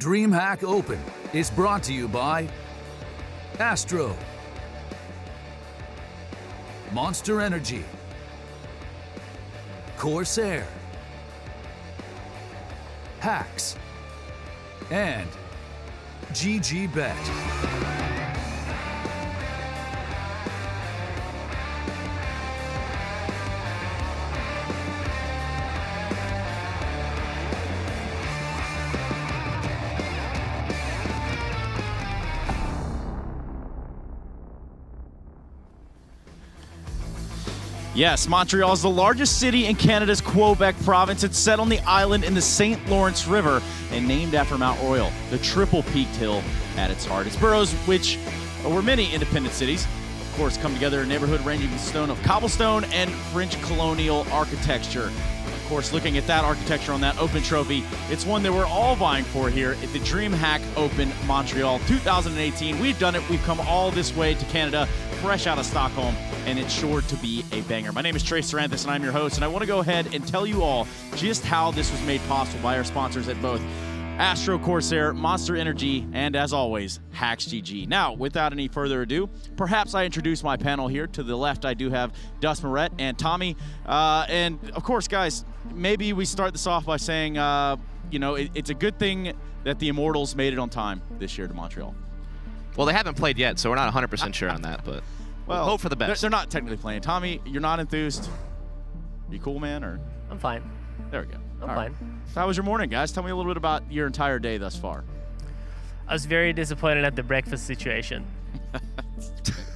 DreamHack Open is brought to you by Astro, Monster Energy, Corsair, Hacks, and GGBet. Yes, Montreal is the largest city in Canada's Quebec province. It's set on the island in the St. Lawrence River and named after Mount Royal, the triple-peaked hill at its heart. Its boroughs, which were many independent cities, of course, come together in a neighborhood ranging in stone of cobblestone and French colonial architecture. Of course, looking at that architecture on that Open trophy, it's one that we're all vying for here at the DreamHack Open Montreal 2018. We've done it. We've come all this way to Canada, fresh out of Stockholm, and it's sure to be a banger. My name is Trey Saranthus, and I'm your host, and I want to go ahead and tell you all just how this was made possible by our sponsors at both Astro, Corsair, Monster Energy, and as always, Hacks GG. Now, without any further ado, perhaps I introduce my panel here. To the left, I do have Dust Moret and Tommy. And of course, guys, maybe we start this off by saying, you know, it's a good thing that the Immortals made it on time this year to Montreal. Well, they haven't played yet, so we're not 100% sure on that, but we'll hope for the best. They're not technically playing. Tommy, you're not enthused? You cool, man? Or I'm fine. There we go. I'm fine. How was your morning, guys? Tell me a little bit about your entire day thus far. I was very disappointed at the breakfast situation.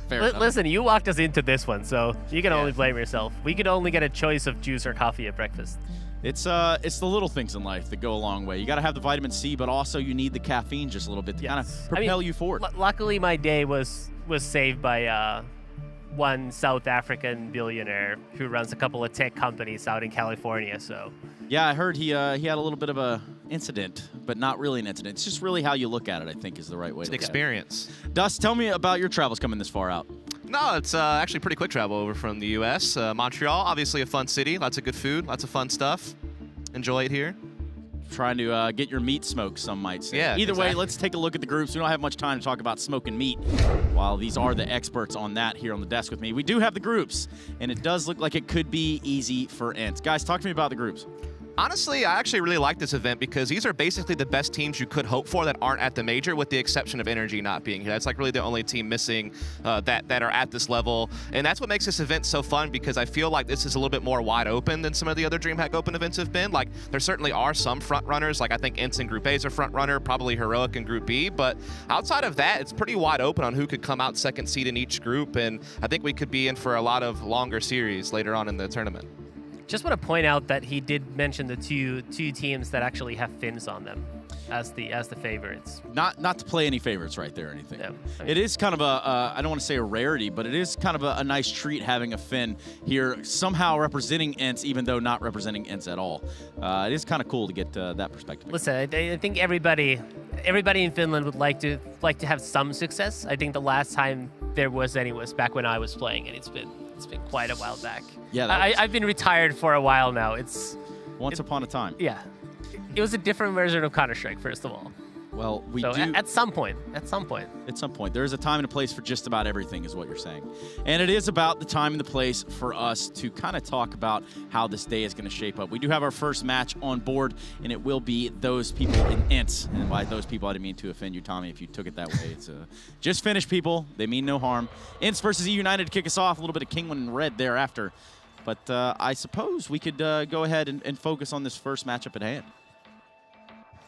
Fair enough. Listen, you walked us into this one, so you can only blame yourself. We could only get a choice of juice or coffee at breakfast. It's the little things in life that go a long way. You got to have the vitamin C, but also you need the caffeine just a little bit to kind of propel you forward. Luckily, my day was saved by one South African billionaire who runs a couple of tech companies out in California. So yeah, I heard he had a little bit of a incident, but not really an incident. It's just really how you look at it, I think, is the right way to look at it. Experience. Dust, tell me about your travels coming this far out. No, it's actually pretty quick travel over from the U.S. Montreal, obviously a fun city, lots of good food, lots of fun stuff. Enjoy it here. Trying to get your meat smoked, some might say. Yeah, Either way, let's take a look at the groups. We don't have much time to talk about smoking meat, while these are the experts on that here on the desk with me. We do have the groups, and it does look like it could be easy for ENCE. Guys, talk to me about the groups. Honestly, I actually really like this event because these are basically the best teams you could hope for that aren't at the major, with the exception of Energy not being here. That's like really the only team missing that are at this level. And that's what makes this event so fun, because I feel like this is a little bit more wide open than some of the other DreamHack Open events have been. Like, there certainly are some front runners. Like, I think ENCE in Group A is a front runner, probably Heroic in Group B. But outside of that, it's pretty wide open on who could come out second seed in each group. And I think we could be in for a lot of longer series later on in the tournament. just want to point out that he did mention the two teams that actually have Finns on them as the favorites. Not to play any favorites right there or anything. Yeah, I mean, it is kind of a I don't want to say a rarity, but it is kind of a nice treat having a Finn here somehow representing ENCE, even though not representing ENCE at all. It is kind of cool to get that perspective. Listen, I think everybody in Finland would like to have some success. I think the last time there was any was back when I was playing, and it's been quite a while back. Yeah, I've been retired for a while now. It's once upon a time. Yeah, it was a different version of Counter-Strike, first of all. Well, at some point, there is a time and a place for just about everything, is what you're saying. And it is about the time and the place for us to kind of talk about how this day is going to shape up. We do have our first match on board, and it will be those people in ENCE. And by those people, I didn't mean to offend you, Tommy, if you took it that way. It's just Finnish people. They mean no harm. ENCE versus eUnited to kick us off. A little bit of Kingwin and Red thereafter. But I suppose we could go ahead and focus on this first matchup at hand.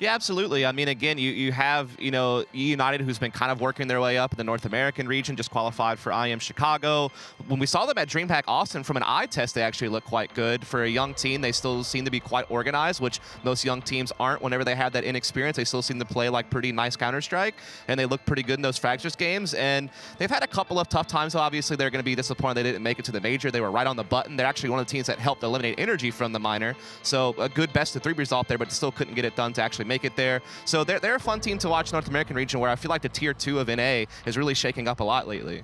Yeah, absolutely. I mean, again, you have, eUnited, who's been kind of working their way up in the North American region, just qualified for IM Chicago. When we saw them at DreamHack Austin, from an eye test, they actually look quite good. For a young team, they still seem to be quite organized, which most young teams aren't. Whenever they have that inexperience, they still seem to play like pretty nice Counter-Strike, and they look pretty good in those Fractures games. And they've had a couple of tough times, so obviously they're going to be disappointed they didn't make it to the major. They were right on the button. They're actually one of the teams that helped eliminate Energy from the minor. So a good best-of-3 result there, but still couldn't get it done to actually make it there. So they're a fun team to watch, North American region, where I feel like the Tier 2 of NA is really shaking up a lot lately.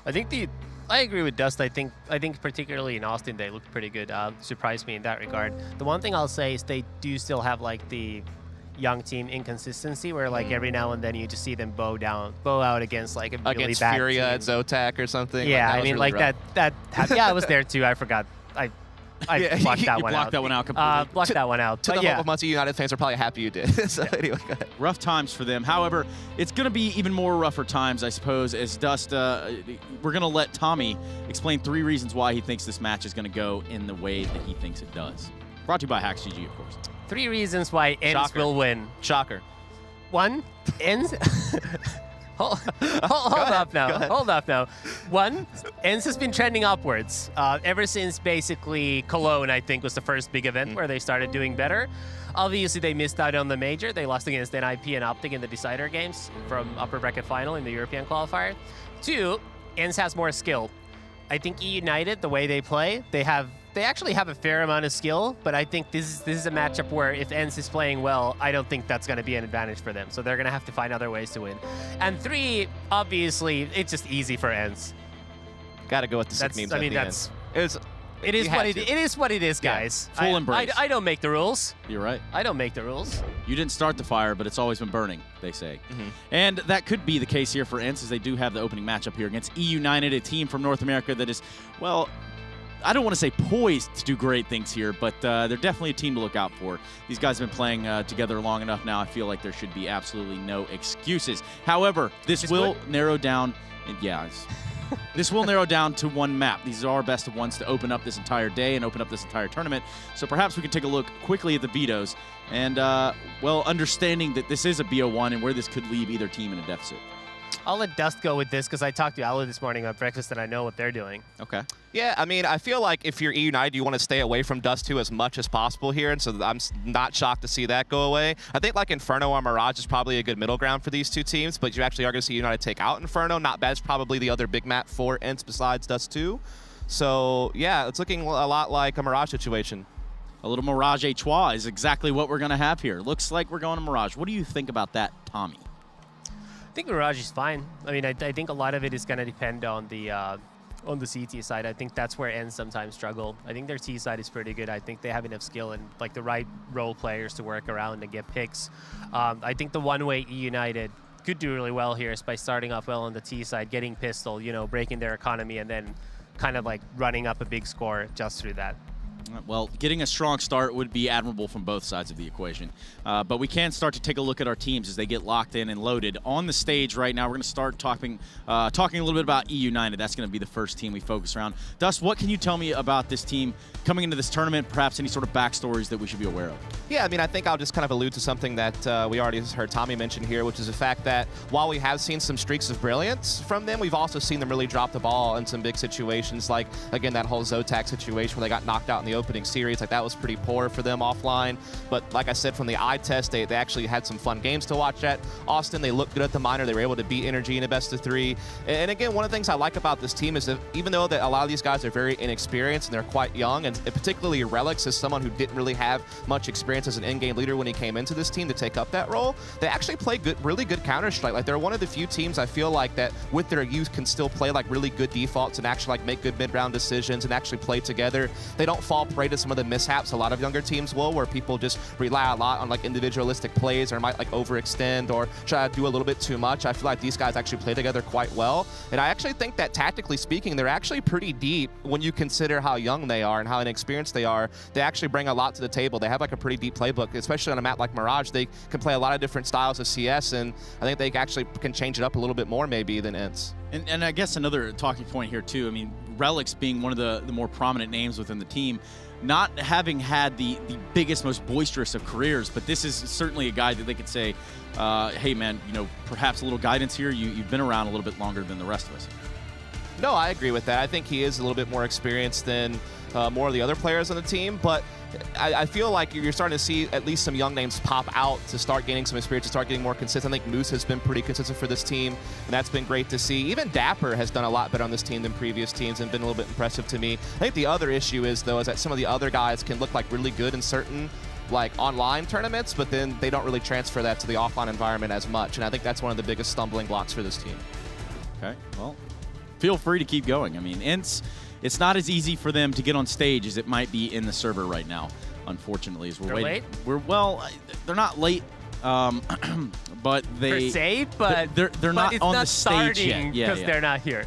I agree with Dust. I think particularly in Austin they looked pretty good. Surprised me in that regard. The one thing I'll say is they do still have like the young team inconsistency, where like every now and then you just see them bow out against like a really against bad Furia team. at Zotac or something. Yeah, like, I mean, really like rough. yeah, I was there too. I forgot. I Yeah, blocked that You one blocked out. that one out completely. Blocked that one out. To But the yeah, whole bunch of United fans are probably happy you did. So anyway, go ahead. Rough times for them. However, it's going to be even more rougher times, I suppose, as Dust, we're going to let Tommy explain 3 reasons why he thinks this match is going to go in the way that he thinks it does. Brought to you by Hacks GG, of course. 3 reasons why ENCE Shocker. will win. Shocker. 1, ENCE. Hold up now. Hold up now. 1, ENCE has been trending upwards ever since basically Cologne, I think, was the first big event where they started doing better. Obviously, they missed out on the major. They lost against NIP and Optic in the decider games from upper bracket final in the European qualifier. 2, ENCE has more skill. I think eUnited, the way they play, they actually have a fair amount of skill, but I think this is a matchup where if ENCE is playing well, I don't think that's going to be an advantage for them. So they're going to have to find other ways to win. And 3, obviously, it's just easy for ENCE. Got to go with the sick memes. I mean, at the end. it is what it is, guys. Yeah, full embrace. I don't make the rules. You're right. I don't make the rules. You didn't start the fire, but it's always been burning, they say. And that could be the case here for ENCE, as they do have the opening matchup here against eUnited, a team from North America that is, well, I don't want to say poised to do great things here, but they're definitely a team to look out for. These guys have been playing together long enough now. I feel like there should be absolutely no excuses. However, this will narrow down, this will narrow down to 1 map. These are our best of ones to open up this entire day and open up this entire tournament. So perhaps we can take a look quickly at the vetoes and, well, understanding that this is a BO1 and where this could leave either team in a deficit. I'll let Dust go with this because I talked to Alu this morning at breakfast and I know what they're doing. Okay. Yeah, I mean, I feel like if you're eUnited, you want to stay away from Dust 2 as much as possible here, and so I'm not shocked to see that go away. I think like Inferno or Mirage is probably a good middle ground for these 2 teams, but you actually are going to see United take out Inferno. Not bad. It's probably the other big map for ENCE besides Dust 2. So, yeah, it's looking a lot like a Mirage situation. A little Mirage Trois is exactly what we're going to have here. Looks like we're going to Mirage. What do you think about that, Tommy? I think Mirage is fine. I mean, I think a lot of it is going to depend on the CT side. I think that's where ENCE sometimes struggle. I think their T side is pretty good. I think they have enough skill and like the right role players to work around and get picks. I think the one way eUnited could do really well here is by starting off well on the T side, getting pistol, you know, breaking their economy, and then kind of like running up a big score just through that. Well, getting a strong start would be admirable from both sides of the equation. But we can start to take a look at our teams as they get locked in and loaded. On the stage right now, we're going to start talking a little bit about eUnited. That's going to be the first team we focus around. Dust, what can you tell me about this team coming into this tournament, perhaps any sort of backstories that we should be aware of? Yeah, I mean, I think I'll just kind of allude to something that we already heard Tommy mention here, which is the fact that while we have seen some streaks of brilliance from them, we've also seen them really drop the ball in some big situations, like, again, that whole Zotac situation where they got knocked out in the opening series. Like, that was pretty poor for them offline. But like I said, from the eye test, they actually had some fun games to watch at Austin. They looked good at the minor. They were able to beat Energy in a best-of-3. And again, one of the things I like about this team is that even though that a lot of these guys are very inexperienced and they're quite young, and particularly Relics is someone who didn't really have much experience as an in-game leader when he came into this team to take up that role, they actually play really good Counter-Strike. Like, they're one of the few teams I feel like that with their youth can still play like really good defaults and actually like make good mid-round decisions and actually play together. They don't fall prey to some of the mishaps a lot of younger teams will, where people just rely a lot on like individualistic plays or might like overextend or try to do a little bit too much. I feel like these guys actually play together quite well, and I actually think that tactically speaking, they're actually pretty deep when you consider how young they are and how inexperienced they are. They actually bring a lot to the table. They have like a pretty deep playbook, especially on a map like Mirage. They can play a lot of different styles of CS, and I think they actually can change it up a little bit more maybe than ENCE. And I guess another talking point here too, I mean, Relics being one of the more prominent names within the team, not having had the biggest, most boisterous of careers, but this is certainly a guy that they could say, hey man, you know, perhaps a little guidance here. You've been around a little bit longer than the rest of us. No, I agree with that. I think he is a little bit more experienced than more of the other players on the team, but I feel like you're starting to see at least some young names pop out to start gaining some experience, to start getting more consistent. I think Moose has been pretty consistent for this team, and that's been great to see. Even Dapper has done a lot better on this team than previous teams and been a little bit impressive to me. I think the other issue is, though, is that some of the other guys can look like really good in certain like online tournaments, but then they don't really transfer that to the offline environment as much, and I think that's one of the biggest stumbling blocks for this team. Okay, well, feel free to keep going. I mean, ENCE, it's not as easy for them to get on stage as it might be in the server right now, unfortunately. As we're They're waiting. late? Well, they're not late but they per se, but they're not on the stage yet. Yeah, because they're not here.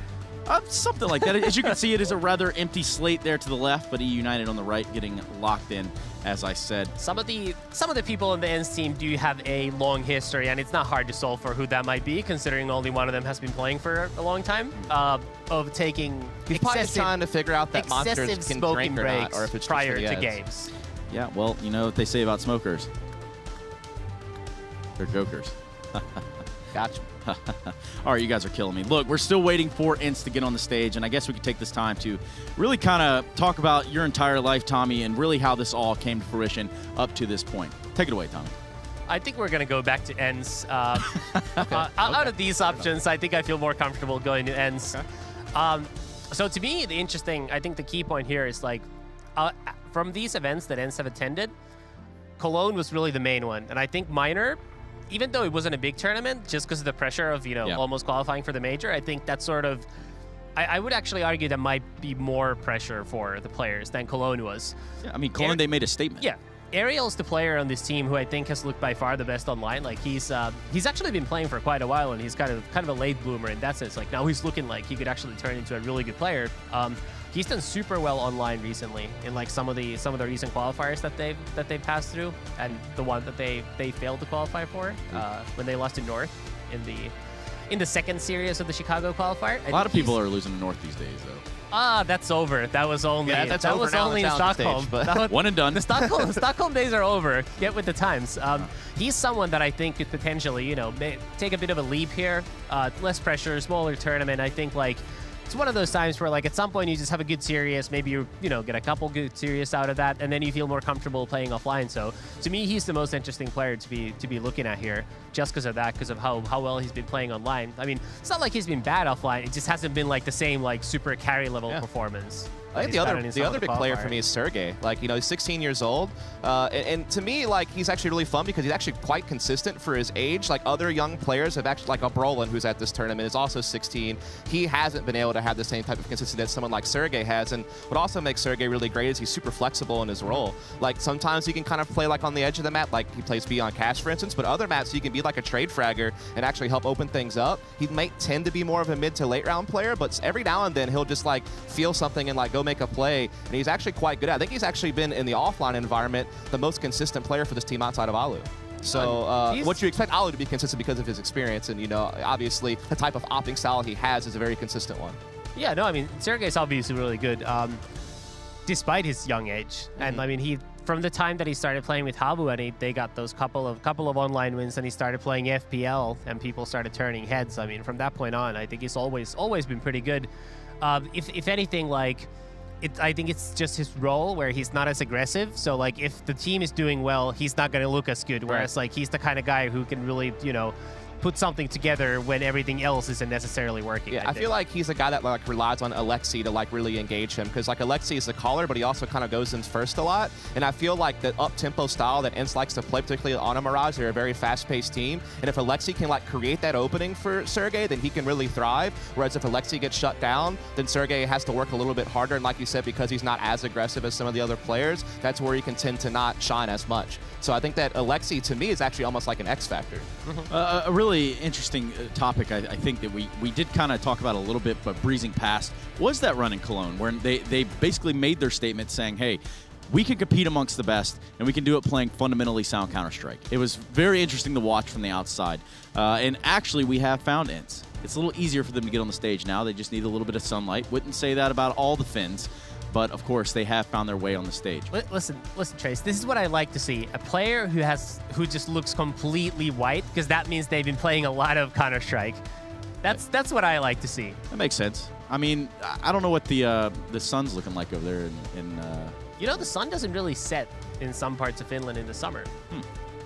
Something like that. As you can see, it is a rather empty slate there to the left, but eUnited on the right getting locked in, as I said. Some of the people on the ENCE team do have a long history, and it's not hard to solve for who that might be, considering only one of them has been playing for a long time. Of taking He's probably just trying to figure out that monsters can drink or not, or if it's prior just to games. Yeah, well, you know what they say about smokers. They're jokers. Gotcha. All right, you guys are killing me. Look, we're still waiting for ENCE to get on the stage, and I guess we could take this time to really kind of talk about your entire life, Tommy, and really how this all came to fruition up to this point. Take it away, Tommy. I think we're going to go back to ENCE. Out of these options, I think I feel more comfortable going to ENCE. Okay. So to me, I think the key point here is like, from these events that ENCE have attended, Cologne was really the main one. And I think Minor, even though it wasn't a big tournament, just because of the pressure of, almost qualifying for the major, I think that's sort of, I would actually argue that might be more pressure for the players than Cologne was. Yeah, I mean, Cologne, they made a statement. Yeah. Ariel's the player on this team who I think has looked by far the best online. Like he's actually been playing for quite a while, and he's kind of a late bloomer in that sense. Like now he's looking like he could actually turn into a really good player. He's done super well online recently in like some of the recent qualifiers that they've passed through, and the one that they failed to qualify for when they lost to North in the second series of the Chicago qualifier. A lot of people are losing to North these days, though. That's over. That was only that was only in Stockholm. Stage, one and done. The Stockholm days are over. Get with the times. He's someone that I think could potentially, take a bit of a leap here. Less pressure, smaller tournament. I think like it's one of those times where like at some point you just have a good series, maybe you get a couple good series out of that, and then you feel more comfortable playing offline. So to me, he's the most interesting player to be looking at here, just because of that, because of how well he's been playing online. I mean, it's not like he's been bad offline. It just hasn't been like the same like super carry level performance. I think the other big player for me is Sergey. Like, he's 16 years old. And to me, like, he's actually really fun because he's actually quite consistent for his age. Like, other young players have actually, like a Brolin, who's at this tournament, is also 16. He hasn't been able to have the same type of consistency that someone like Sergey has. And what also makes Sergey really great is he's super flexible in his role. Like, sometimes he can kind of play, like, on the edge of the map, like he plays B on Cash, for instance. But other maps, he can be like a trade fragger and actually help open things up. He might tend to be more of a mid to late round player, but every now and then he'll just, like, feel something and, like, go make a play. And he's actually quite good at it. I think he's actually been, in the offline environment, the most consistent player for this team outside of Alu. So what you expect Alu to be consistent because of his experience, and obviously the type of opping style he has is a very consistent one. Yeah, no, I mean, Sergey's obviously really good, despite his young age. And I mean, from the time that he started playing with Habu, and they got those couple of online wins, and he started playing FPL, and people started turning heads. I mean, from that point on, I think he's always been pretty good. If anything, like, I think it's just his role where he's not as aggressive. So, like, if the team is doing well, he's not going to look as good. Whereas, like, he's the kind of guy who can really, put something together when everything else isn't necessarily working. Yeah, I feel like he's a guy that like relies on Alexi to like really engage him, because like Alexi is the caller, but he also kind of goes in first a lot. And I feel like the up-tempo style that ENCE likes to play, particularly on a Mirage, they're a very fast-paced team. And if Alexi can like create that opening for Sergey, then he can really thrive. Whereas if Alexi gets shut down, then Sergey has to work a little bit harder. And like you said, because he's not as aggressive as some of the other players, that's where he can tend to not shine as much. So I think that Alexi, to me, is actually almost like an X factor. A really interesting topic I think that we did kind of talk about a little bit, but breezing past, was that run in Cologne, where they basically made their statement saying, hey, we can compete amongst the best, and we can do it playing fundamentally sound Counter-Strike. It was very interesting to watch from the outside. And actually, we have found ENCE. It's a little easier for them to get on the stage now. They just need a little bit of sunlight. Wouldn't say that about all the Finns. But, of course, they have found their way on the stage. Listen, Trace. This is what I like to see. A player who just looks completely white, because that means they've been playing a lot of Counter-Strike. That's what I like to see. That makes sense. I mean, I don't know what the sun's looking like over there in the sun doesn't really set in some parts of Finland in the summer.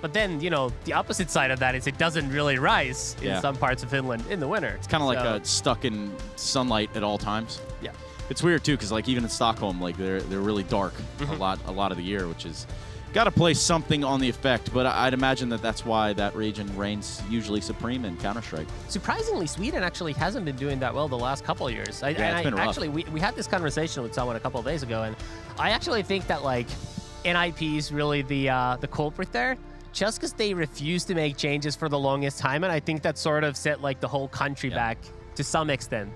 But then, the opposite side of that is it doesn't really rise in some parts of Finland in the winter. It's kind of like stuck in sunlight at all times. Yeah. It's weird too, because like even in Stockholm, like they're really dark a lot of the year, which is got to play something on the effect. But I'd imagine that's why that region reigns usually supreme in Counter-Strike. Surprisingly, Sweden actually hasn't been doing that well the last couple of years. It's been rough. Actually, we had this conversation with someone a couple of days ago, and I actually think that like NIP is really the culprit there. just because they refused to make changes for the longest time, and I think that sort of set like the whole country back to some extent.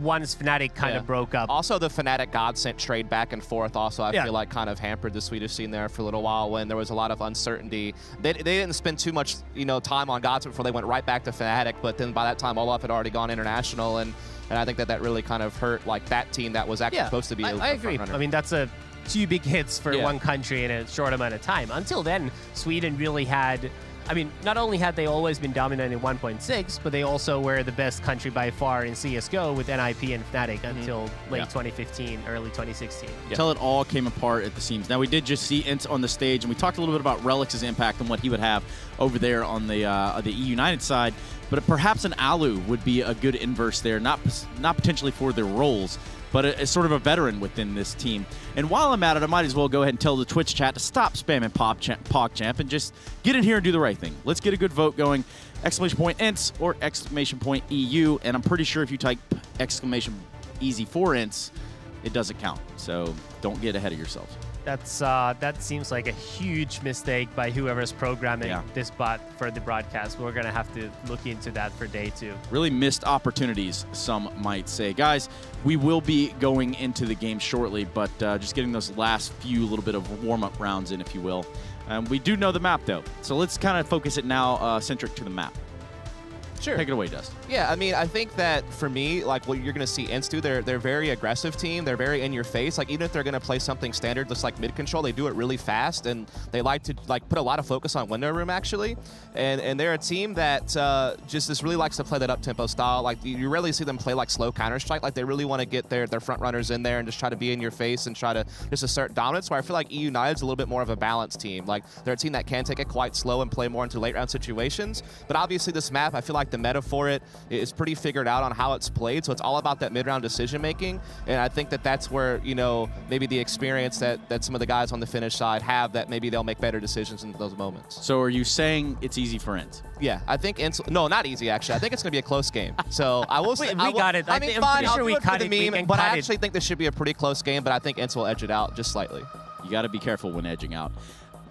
Once Fnatic kind of broke up. Also, the Fnatic Godsent trade back and forth also, I feel like, kind of hampered the Swedish scene there for a little while when there was a lot of uncertainty. They didn't spend too much, time on Godsent before they went right back to Fnatic, but then by that time, Olaf had already gone international, and I think that really kind of hurt, like, that team that was actually supposed to be I agree. I mean, that's two big hits for one country in a short amount of time. Until then, Sweden really had... I mean, not only had they always been dominant in 1.6, but they also were the best country by far in CSGO with NIP and Fnatic until late 2015, early 2016. Until it all came apart at the seams. Now, we did just see ENCE on the stage, and we talked a little bit about Relix's impact and what he would have over there on the eUnited side, but perhaps an Alu would be a good inverse there, not potentially for their roles, but as sort of a veteran within this team. And while I'm at it, I might as well go ahead and tell the Twitch chat to stop spamming PogChamp and just get in here and do the right thing. Let's get a good vote going. !ENCE or !EU, and I'm pretty sure if you type !easy for ENCE, it doesn't count. So don't get ahead of yourselves. That seems like a huge mistake by whoever's programming this bot for the broadcast. We're going to have to look into that for day 2. Really missed opportunities, some might say. Guys, we will be going into the game shortly, but just getting those last few little bit of warm-up rounds in, if you will. We do know the map, though, so let's kind of focus it now centric to the map. Sure. Take it away, Dust. Yeah, I mean, I think that for me, like what you're going to see ENCE do, they're a very aggressive team. They're very in your face. Like even if they're going to play something standard, just like mid control, they do it really fast, and they like to put a lot of focus on window room actually. And they're a team that just really likes to play that up tempo style. Like you rarely see them play like slow Counter Strike. Like they really want to get their front runners in there and just try to be in your face and try to just assert dominance. Where I feel like eUnited's a little bit more of a balanced team. Like they're a team that can take it quite slow and play more into late round situations. But obviously this map, I feel like the meta for it is pretty figured out on how it's played, so it's all about that mid-round decision-making, and I think that that's where, maybe the experience that some of the guys on the Finnish side have, that maybe they'll make better decisions in those moments. So are you saying it's easy for ENCE? Yeah, I think ENCE... No, not easy, actually. I think it's going to be a close game. So I will say... We got it. I mean, fine, I'll do it for the meme, but I actually think this should be a pretty close game, but I think ENCE will edge it out just slightly. You got to be careful when edging out.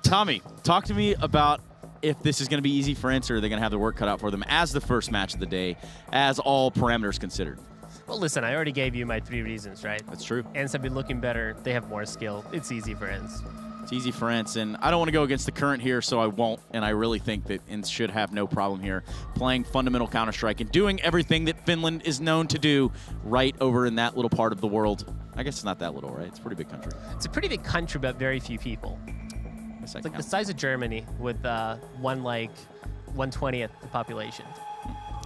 Tommy, talk to me about if this is going to be easy for ENCE, or are they going to have their work cut out for them as the first match of the day, as all parameters considered? Well, listen, I already gave you my 3 reasons, right? That's true. ENCE have been looking better. They have more skill. It's easy for ENCE. It's easy for ENCE, and I don't want to go against the current here, so I won't, and I really think that ENCE should have no problem here playing fundamental Counter-Strike and doing everything that Finland is known to do right over in that little part of the world. I guess it's not that little, right? It's a pretty big country. It's a pretty big country, but very few people. It's like the size of Germany with 1/20th the population.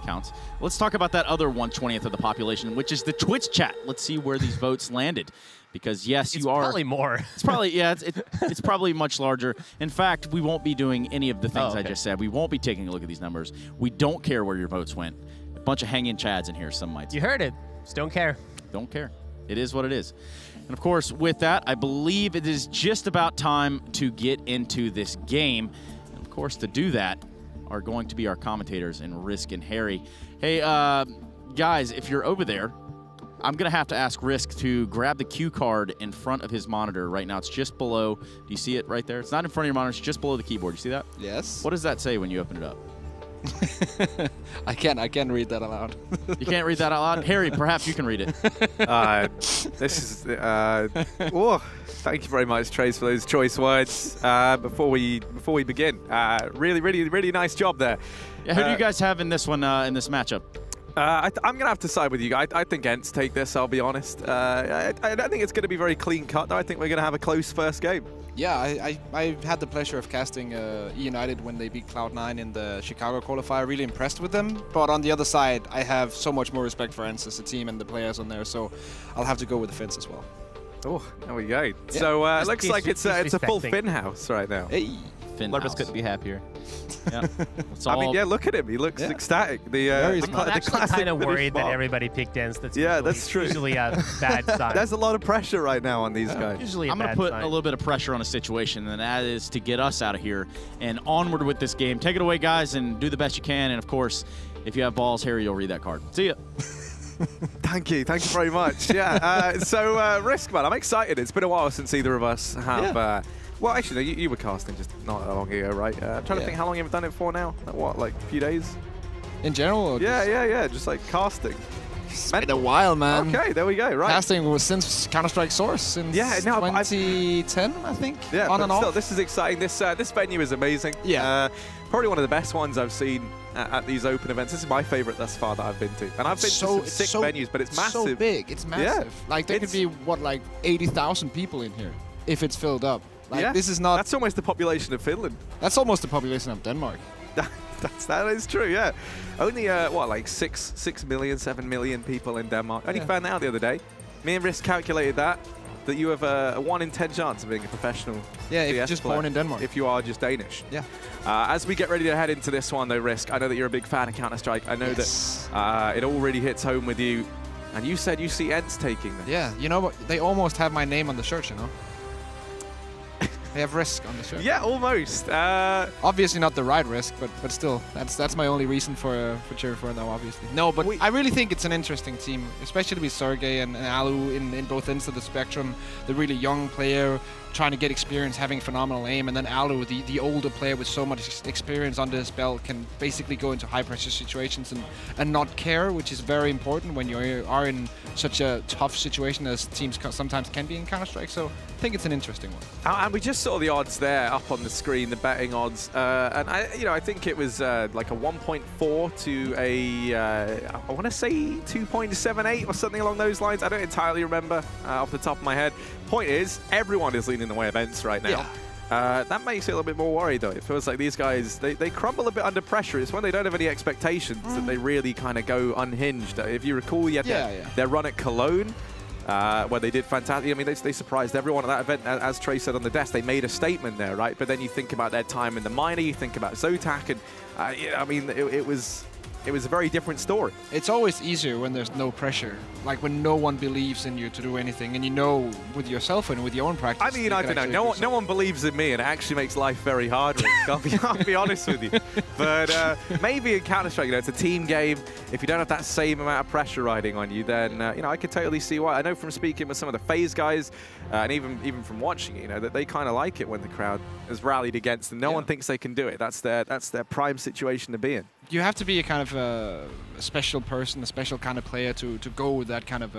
Counts. Let's talk about that other 1/20th of the population, which is the Twitch chat. Let's see where these votes landed. Because yes, it's you are probably more. It's probably it's probably much larger. In fact, we won't be doing any of the things I just said. We won't be taking a look at these numbers. We don't care where your votes went. A bunch of hanging chads in here, some might say. You heard it. Just don't care. Don't care. It is what it is. And of course, with that, I believe it is just about time to get into this game. And of course, to do that are going to be our commentators in Risk and Harry. Hey, guys, if you're over there, I'm going to have to ask Risk to grab the cue card in front of his monitor right now. It's just below. Do you see it right there? It's not in front of your monitor. It's just below the keyboard. You see that? Yes. What does that say when you open it up? I can't read that aloud. You can't read that out loud? Harry, perhaps you can read it. This is... thank you very much, Trace, for those choice words. Before we begin, really nice job there. Yeah, who do you guys have in this one, in this matchup? I'm going to have to side with you. I think ENCE take this, I'll be honest. I don't think it's going to be very clean-cut, though. I think we're going to have a close first game. Yeah, I had the pleasure of casting eUnited when they beat Cloud9 in the Chicago qualifier. Really impressed with them. But on the other side, I have so much more respect for ENCE as a team and the players on there, so I'll have to go with the Finns as well. Oh, there we go. Yeah. So it looks like it's a full Finn house right now. Hey. Lurvis couldn't be happier. Yeah. I mean, yeah, look at him. He looks ecstatic. I'm actually kind of worried that everybody picked ENCE. That's true. Usually a bad sign. There's a lot of pressure right now on these guys. Usually I'm going to put a little bit of pressure on a situation, and that is to get us out of here and onward with this game. Take it away, guys, and do the best you can. And, of course, if you have balls, Harry, you'll read that card. See ya. Thank you very much. Yeah. So Risk, man, I'm excited. It's been a while since either of us have Well, actually, no, you were casting just not that long ago, right? I'm trying to think how long you've done it for now. Like, what, like a few days? In general? Or Yeah, just like casting. It's been a while, man. Okay, there we go, right. Casting was since Counter-Strike Source, since 2010, I think. Yeah, on and still, off. this is exciting. This venue is amazing. Yeah. Probably one of the best ones I've seen at these open events. This is my favorite thus far that I've been to. And I've been to some sick venues, but it's massive. So big, it's massive. Yeah. Like there could be, what, like 80,000 people in here if it's filled up. Like this is not... That's almost the population of Finland. That's almost the population of Denmark. That is true, yeah. Only, what, like 6 million, 7 million people in Denmark. Only found that out the other day. Me and Risk calculated that you have a 1 in 10 chance of being a professional if you're CS just player, born in Denmark. if you are just Danish. Yeah. As we get ready to head into this one, though, Risk, I know that you're a big fan of Counter-Strike. I know that it all really hits home with you. And you said you see ENCE taking them. Yeah, you know what? They almost have my name on the shirt, you know? They have Risk on the shirt. Yeah, almost. Obviously not the right Risk, but still, that's my only reason for cheering for them, obviously. No, but I really think it's an interesting team, especially with Sergey and Alu in both ends of the spectrum. The really young player trying to get experience, having phenomenal aim, and then Alu, the older player with so much experience under his belt, can basically go into high-pressure situations and not care, which is very important when you are in such a tough situation as teams sometimes can be in Counter-Strike. So I think it's an interesting one. And we just saw the odds there up on the screen, the betting odds, and I think it was like a 1.4 to a I want to say 2.78 or something along those lines. I don't entirely remember off the top of my head. Point is, everyone is leaning the way of ENCE right now. Yeah. That makes it a little bit more worried, though. It feels like these guys, they crumble a bit under pressure. It's when they don't have any expectations that they really kind of go unhinged. If you recall, you had their run at Cologne, where they did fantastic. I mean, they surprised everyone at that event. As Trey said on the desk, they made a statement there, right? But then you think about their time in the minor, you think about Zotac, and I mean, it was a very different story. It's always easier when there's no pressure, like when no one believes in you to do anything, and you know with yourself and with your own practice. I mean, I don't know. No one believes in me, and it actually makes life very hard. I'll be honest with you. But maybe in Counter-Strike, it's a team game. If you don't have that same amount of pressure riding on you, then I could totally see why. I know from speaking with some of the FaZe guys, and even from watching it, that they kind of like it when the crowd is rallied against them. No one thinks they can do it. That's their prime situation to be in. You have to be a kind of a special person, a special kind of player to go with that kind of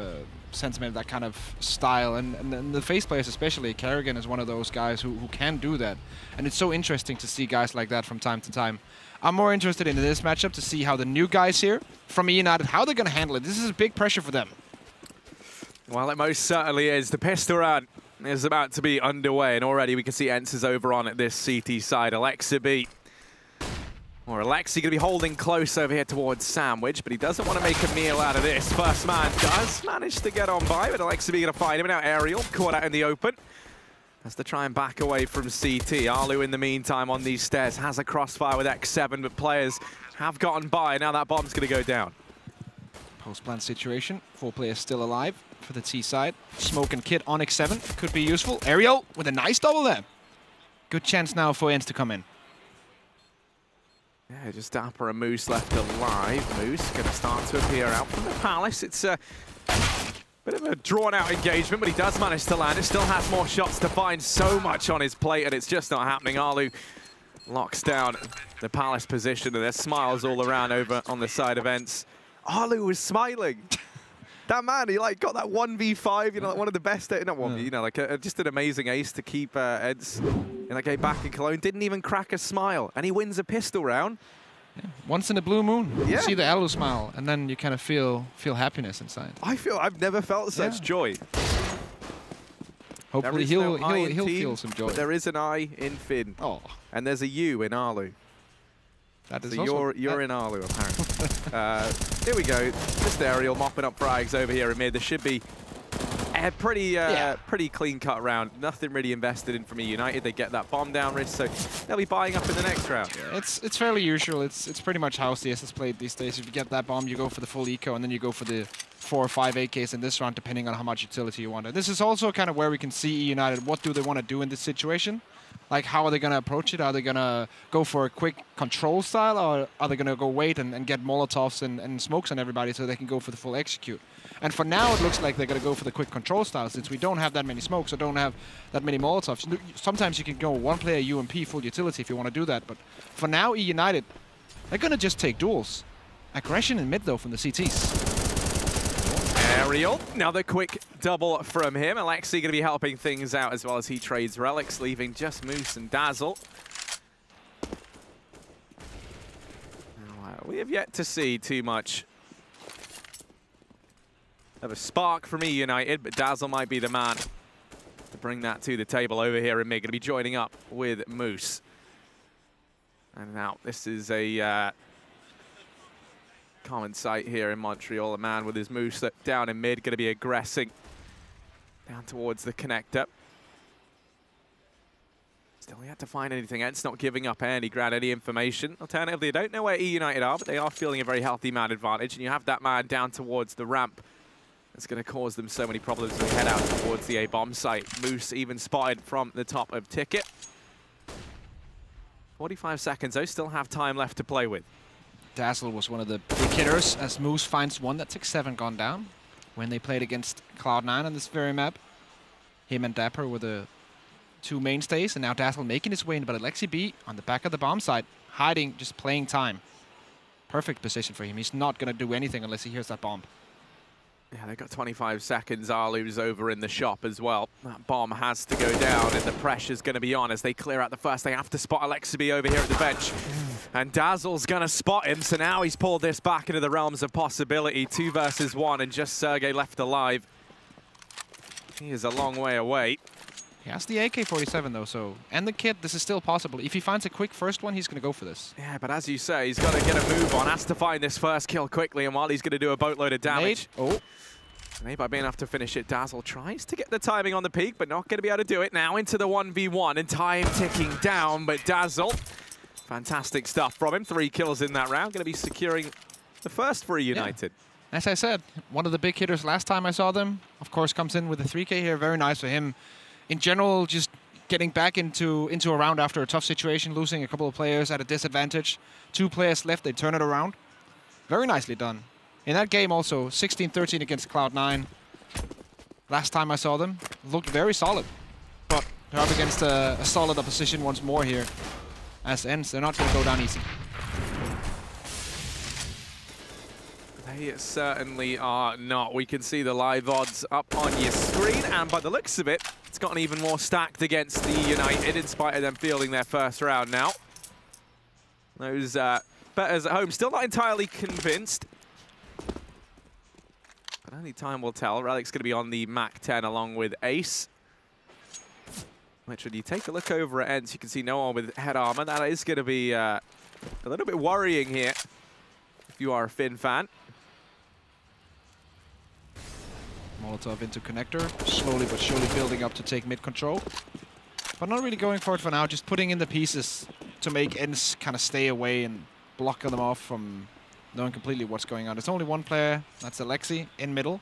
sentiment, that kind of style. And the FaZe players especially, Kerrigan is one of those guys who can do that. And it's so interesting to see guys like that from time to time. I'm more interested in this matchup to see how the new guys here from eUnited, how they're going to handle it. This is a big pressure for them. Well, it most certainly is. The pistol round is about to be underway, and already we can see ENCE is over on at this CT side. Alexi going to be holding close over here towards Sandwich, but he doesn't want to make a meal out of this. First man does manage to get on by, but Alexi going to find him. Now Aerial caught out in the open. Has to try and back away from CT. Arlu, in the meantime, on these stairs, has a crossfire with X7, but players have gotten by. Now that bomb's going to go down. Post-plant situation. 4 players still alive for the T side. Smoke and Kit on X7 could be useful. Aerial with a nice double there. Good chance now for ENCE to come in. Yeah, just Dapper and Moose left alive. Moose going to start to appear out from the Palace. It's a bit of a drawn-out engagement, but he does manage to land. It still has more shots to find. So much on his plate, and it's just not happening. Arlu locks down the Palace position, and there's smiles all around over on the side of ENCE. Arlu was smiling. That man, he got that 1v5, like one of the best, not 1v, just an amazing ace to keep ENCE in that game back in Cologne. Didn't even crack a smile, and he wins a pistol round. Yeah. Once in a blue moon, you see the Alu smile, and then you kind of feel happiness inside. I've never felt such joy. Hopefully he'll feel some joy. But there is an I in Finn. Oh. And there's a U in Arlu. That is so you're in Arlu, apparently. Here we go. Just Aerial mopping up frags over here in mid. There should be a pretty clean-cut round. Nothing really invested in from eUnited. They get that bomb down, Rich, so they'll be buying up in the next round. It's fairly usual. It's pretty much how CS is played these days. If you get that bomb, you go for the full eco, and then you go for the 4 or 5 AKs in this round, depending on how much utility you want. And this is also kind of where we can see eUnited. What do they want to do in this situation? Like, how are they going to approach it? Are they going to go for a quick control style, or are they going to go wait and get Molotovs and smokes on everybody so they can go for the full execute? And for now, it looks like they're going to go for the quick control style, since we don't have that many smokes or don't have that many Molotovs. Sometimes you can go one player UMP full utility if you want to do that, but for now, eUnited, they're going to just take duels. Aggression in mid, though, from the CTs. Aerial, another quick double from him. Alexi going to be helping things out as well as he trades relics, leaving just Moose and Dazzle. We have yet to see too much of a spark from eUnited, but Dazzle might be the man to bring that to the table over here, and Mig going to be joining up with Moose. And now this is a common sight here in Montreal. A man with his Moose down in mid, going to be aggressing down towards the connector. Still yet to find anything. ENCE not giving up any ground, any information. Alternatively, they don't know where eUnited are, but they are feeling a very healthy man advantage. And you have that man down towards the ramp. It's going to cause them so many problems as they head out towards the A-bomb site. Moose even spotted from the top of Ticket. 45 seconds, though, still have time left to play with. Dazzle was one of the big hitters, as Moose finds one. That 6-7 gone down when they played against Cloud9 on this very map. Him and Dapper were the two mainstays, and now Dazzle making his way in, but Alexi B on the back of the bomb site, hiding, just playing time. Perfect position for him. He's not going to do anything unless he hears that bomb. Yeah, they've got 25 seconds. Arlu's over in the shop as well. That bomb has to go down, and the pressure's going to be on as they clear out the first. They have to spot Alexibi over here at the bench. And Dazzle's going to spot him, so now he's pulled this back into the realms of possibility. 2 versus 1, and just Sergey left alive. He is a long way away. He has the AK-47, though, so... And the kit, this is still possible. If he finds a quick first one, he's going to go for this. Yeah, but as you say, he's got to get a move on. Has to find this first kill quickly, and while he's going to do a boatload of damage... Maybe by being enough to finish it, Dazzle tries to get the timing on the peak, but not going to be able to do it. Now into the 1v1, and time ticking down, but Dazzle... Fantastic stuff from him. 3 kills in that round. Going to be securing the first for eUnited. Yeah. As I said, one of the big hitters last time I saw them, of course, comes in with a 3K here. Very nice for him. In general, just getting back into a round after a tough situation, losing a couple of players at a disadvantage. 2 players left, they turn it around. Very nicely done. In that game also, 16-13 against Cloud9. Last time I saw them, looked very solid. But they're up against a solid opposition once more here. As ENCE, they're not going to go down easy. They certainly are not. We can see the live odds up on your screen, and by the looks of it, it's gotten even more stacked against the eUnited, in spite of them fielding their first round now. Those bettors at home still not entirely convinced. But only time will tell. Relic's going to be on the MAC-10 along with Ace. Which, when you take a look over at ENCE, you can see no one with head armor. That is going to be a little bit worrying here, if you are a Finn fan. Molotov into connector, slowly but surely building up to take mid control. But not really going for it for now, just putting in the pieces to make ENCE kind of stay away and block them off from knowing completely what's going on. There's only one player, that's Alexi, in middle,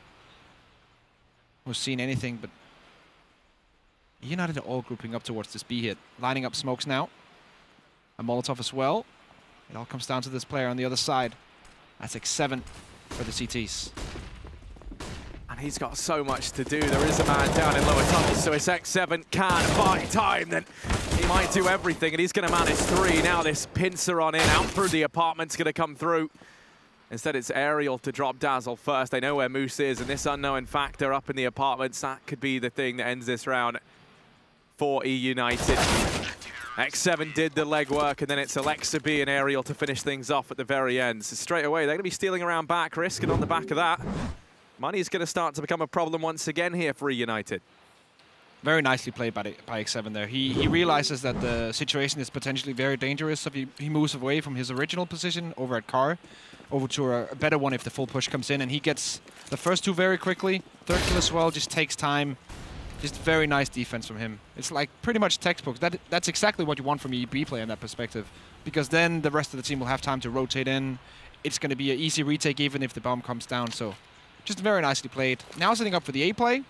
who's seen anything, but eUnited are all grouping up towards this B hit. Lining up smokes now. A Molotov as well. It all comes down to this player on the other side. That's X7 for the CTs. And he's got so much to do. There is a man down in lower tunnels, so if X7 can buy time, then he might do everything, and he's going to manage 3. Now this pincer on in, out through the apartment's going to come through. Instead, it's Aerial to drop Dazzle first. They know where Moose is, and this unknown factor up in the apartments, that could be the thing that ends this round for eUnited. X7 did the legwork, and then it's Alexa B and Aerial to finish things off at the very end. So straight away, they're going to be stealing around back, risking on the back of that. Money is going to start to become a problem once again here for eUnited. Very nicely played by X7 there. He realizes that the situation is potentially very dangerous, so he moves away from his original position over at Car, over to a better one if the full push comes in, and he gets the first 2 very quickly. 3rd kill as well, just takes time. Just very nice defense from him. It's like pretty much textbook. That's exactly what you want from a EB player in that perspective, because then the rest of the team will have time to rotate in. It's going to be an easy retake even if the bomb comes down, so just very nicely played. Now setting up for the A play.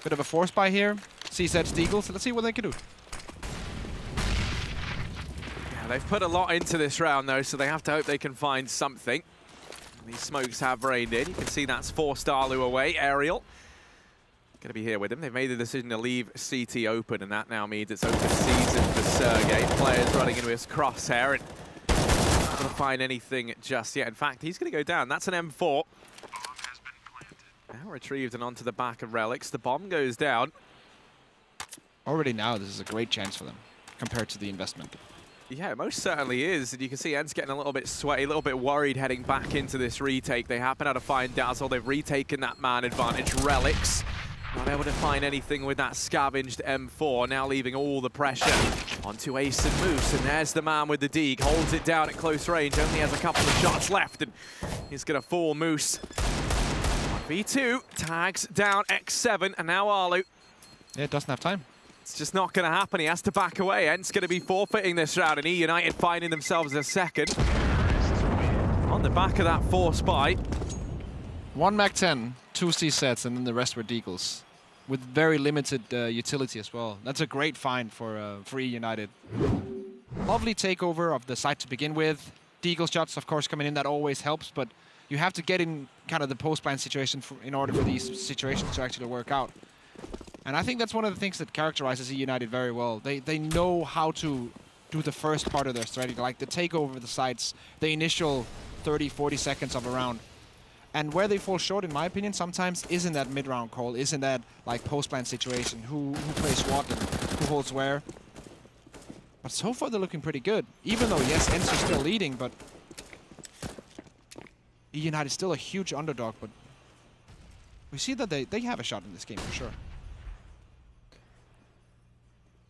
Bit of a force buy here. CZ Steagle, so let's see what they can do. They've put a lot into this round, though, so they have to hope they can find something. These smokes have rained in. You can see that's forced Alu away. Aerial going to be here with him. They've made the decision to leave CT open, and that now means it's open season for Sergey. Players running into his crosshair and not going to find anything just yet. In fact, he's going to go down. That's an M4. Now retrieved and onto the back of Relics. The bomb goes down. Already now, this is a great chance for them compared to the investment. Yeah, it most certainly is. And you can see ENCE getting a little bit sweaty, a little bit worried heading back into this retake. They happen to find Dazzle. They've retaken that man advantage. Relics not able to find anything with that scavenged M4, now leaving all the pressure onto Ace and Moose. And there's the man with the Deeg, holds it down at close range, only has a couple of shots left, and he's going to fall Moose. V2 tags down X7, and now Alu. Yeah, it doesn't have time. It's just not going to happen. He has to back away. ENCE going to be forfeiting this round, and eUnited finding themselves a second. On the back of that force buy. 1 Mac-10, 2 C-sets, and then the rest were Deagles, with very limited utility as well. That's a great find for eUnited. Lovely takeover of the site to begin with. Deagle shots, of course, coming in, that always helps, but you have to get in kind of the post-plan situation in order for these situations to actually work out. And I think that's one of the things that characterizes eUnited very well. They know how to do the first part of their strategy, like the takeover of the sites, the initial 30, 40 seconds of a round. And where they fall short, in my opinion, sometimes is in that mid-round call, is in that like post-plan situation, who plays what and who holds where. But so far they're looking pretty good. Even though, yes, ENCE is still leading, but eUnited is still a huge underdog, but we see that they have a shot in this game for sure.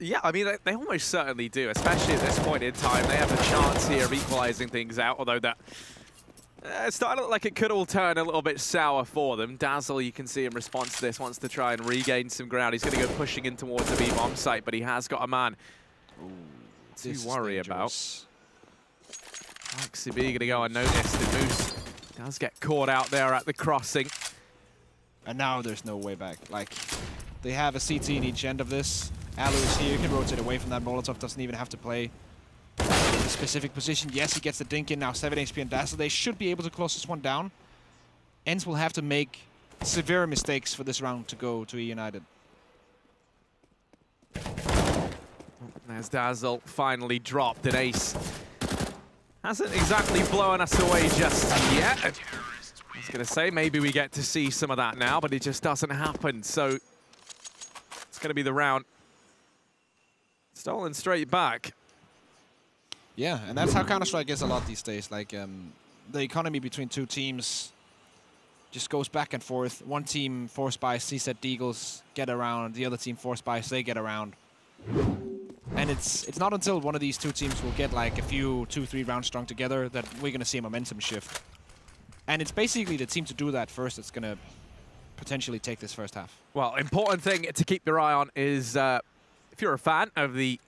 Yeah, I mean, they almost certainly do, especially at this point in time. They have a chance here of equalizing things out, although that it's starting to look like it could all turn a little bit sour for them. Dazzle, you can see in response to this, wants to try and regain some ground. He's going to go pushing in towards the B-bomb site, but he has got a man to worry about. Maxi B going to go unnoticed, and Moose does get caught out there at the crossing. And now there's no way back. Like, they have a CT in each end of this. Alu is here, you can rotate away from that. Molotov doesn't even have to play a specific position. Yes, he gets the dink in now, 7 HP and Dazzle. They should be able to close this one down. ENCE will have to make severe mistakes for this round to go to eUnited. There's Dazzle finally dropped, and Ace hasn't exactly blown us away just yet. I was going to say, maybe we get to see some of that now, but it just doesn't happen. So it's going to be the round. Stolen straight back. Yeah, and that's how Counter-Strike is a lot these days. Like, the economy between two teams just goes back and forth. One team force buys C-set Deagles, get around. The other team force buys, they get around. And it's not until one of these two teams will get like a few 2-3 rounds strung together that we're going to see a momentum shift. And it's basically the team to do that first that's going to potentially take this first half. Well, important thing to keep your eye on is if you're a fan of the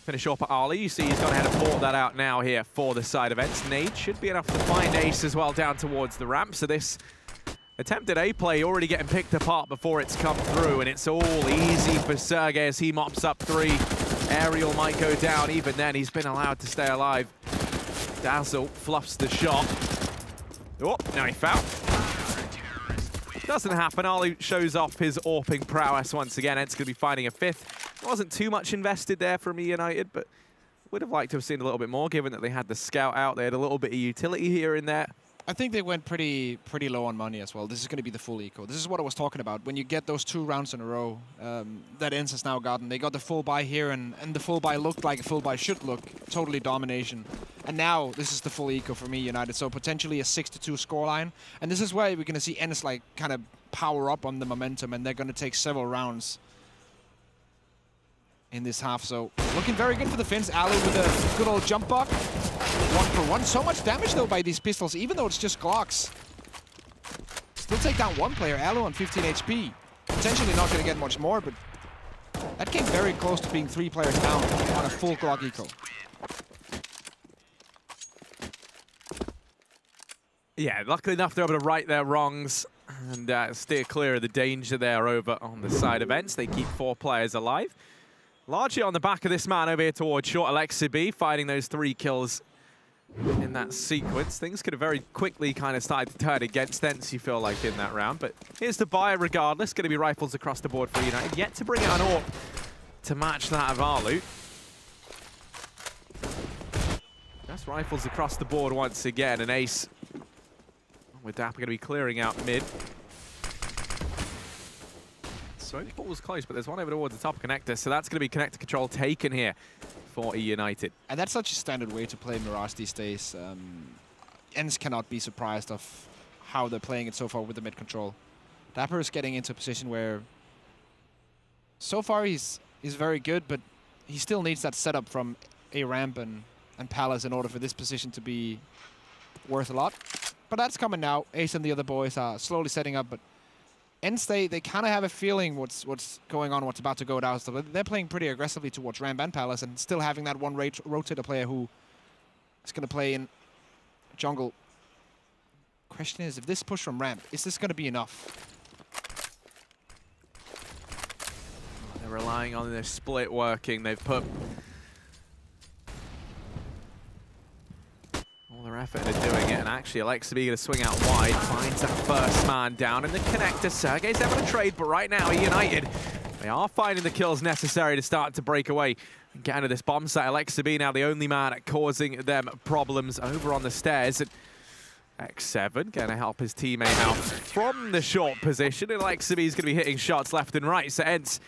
finish off at Ali, you see he's gone ahead and bought that out now here for the side of ENCE. Nade should be enough to find Ace as well down towards the ramp. So this attempted A-play already getting picked apart before it's come through, and it's all easy for Sergey as he mops up 3. Aerial might go down. Even then, he's been allowed to stay alive. Dazzle fluffs the shot. Oh, now he fouled. Doesn't happen. Ali shows off his AWPing prowess once again. ENCE going to be finding a 5th. Wasn't too much invested there from eUnited, but would have liked to have seen a little bit more, given that they had the scout out. They had a little bit of utility here and there. I think they went pretty low on money as well. This is going to be the full eco. This is what I was talking about. When you get those 2 rounds in a row that ENCE has now gotten, they got the full buy here, and the full buy looked like a full buy should look. Totally domination. And now this is the full eco for eUnited, so potentially a 6-2 scoreline. And this is where we're going to see ENCE like kind of power up on the momentum, and they're going to take several rounds in this half. So looking very good for the Finns. Alu with a good old jump buck. 1-for-1. So much damage though by these pistols, even though it's just Glocks. Still take down 1 player. Alu on 15 HP. Potentially not going to get much more, but that came very close to being 3 players down on a full Glock eco. Yeah, luckily enough they're able to right their wrongs and steer clear of the danger there over on the side of ENCE. They keep 4 players alive. largely on the back of this man over here towards short, Alexa B, finding those 3 kills in that sequence. Things could have very quickly kind of started to turn against ENCE, you feel like, in that round. But here's the buyer regardless. Going to be rifles across the board for United. Yet to bring out an AWP to match that of Arlu. Just rifles across the board once again. And Ace, with Dapper, going to be clearing out mid. Smoke ball was close, but there's one over towards the top connector. So that's going to be connector control taken here for eUnited. And that's such a standard way to play Mirage these days. ENCE cannot be surprised of how they're playing it so far with the mid control. Dapper is getting into a position where so far he's very good, but he still needs that setup from a ramp and Palace in order for this position to be worth a lot. But that's coming now. Ace and the other boys are slowly setting up, but ENCE, they kind of have a feeling what's going on, what's about to go down. So they're playing pretty aggressively towards ramp and Palace, and still having that one rotator player who is going to play in jungle. Question is, if this push from ramp, is this going to be enough? They're relying on their split working. They've put all their effort into doing it, and actually Alexa B going to swing out wide, finds that first man down in the connector. Sergey's having a trade, but right now eUnited, they are finding the kills necessary to start to break away and get into this bomb site. Alexa B now the only man causing them problems over on the stairs. And X7 going to help his teammate out from the short position, and Alexa B is going to be hitting shots left and right. So ENCE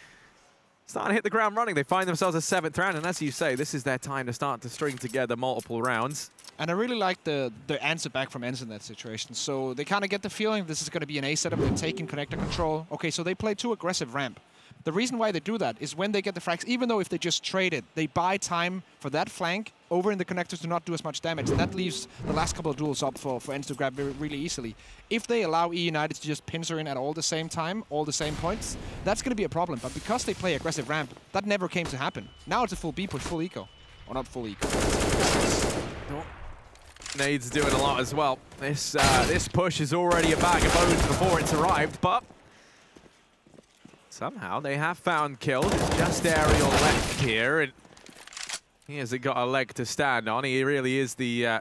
starting to hit the ground running. They find themselves a 7th round, and as you say, this is their time to start to string together multiple rounds. And I really like the answer back from ENCE in that situation. So they kind of get the feeling this is going to be an A setup. They're taking connector control. Okay, so they play too aggressive ramp. The reason why they do that is when they get the frags, even though if they just trade it, they buy time for that flank over in the connectors to not do as much damage. And that leaves the last couple of duels up for ENCE to grab really easily. If they allow eUnited to just pincer in at all the same time, all the same points, that's going to be a problem. But because they play aggressive ramp, that never came to happen. Now it's a full B push, full eco. Or not full eco. Nade's doing a lot as well. This push is already a bag of bones before it's arrived, but somehow they have found kills. It's just Aerial left here, and he hasn't got a leg to stand on. He really is the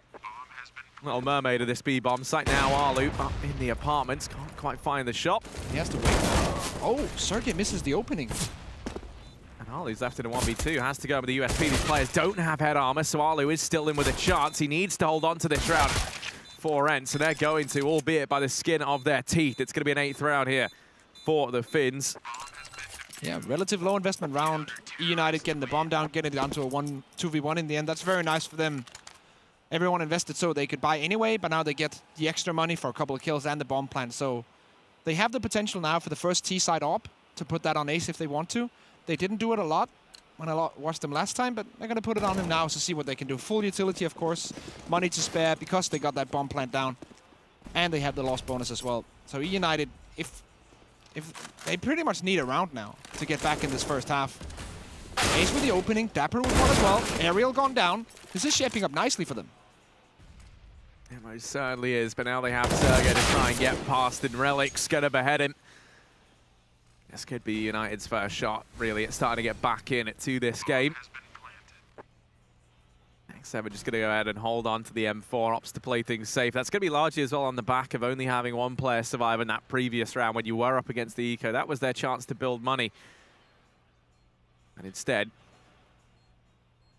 little mermaid of this B-bomb site. Now Arlu up in the apartments, can't quite find the shop. He has to wait. Oh, Sergey misses the opening. And Arlu's left in a 1v2, has to go with the USP. These players don't have head armor, so Arlu is still in with a chance. He needs to hold on to this round for ENCE, so they're going to, albeit by the skin of their teeth. It's going to be an 8th round here for the Finns. Yeah, relative low investment round. eUnited getting the bomb down, getting it down to a 2v1 in the end. That's very nice for them. Everyone invested so they could buy anyway, but now they get the extra money for a couple of kills and the bomb plant. So they have the potential now for the first T-side op to put that on Ace if they want to. They didn't do it a lot when I watched them last time, but they're going to put it on him now to see what they can do. Full utility, of course. Money to spare because they got that bomb plant down. And they have the loss bonus as well. So eUnited, if they pretty much need a round now to get back in this first half. Ace with the opening, Dapper with one as well. Aerial gone down. This is shaping up nicely for them. It most certainly is, but now they have Sergey to try and get past, and Relic's going to behead him. This could be United's first shot, really. It's starting to get back into this game. X7 just going to go ahead and hold on to the M4, opts to play things safe. That's going to be largely as well on the back of only having one player survive in that previous round when you were up against the eco. That was their chance to build money. And instead,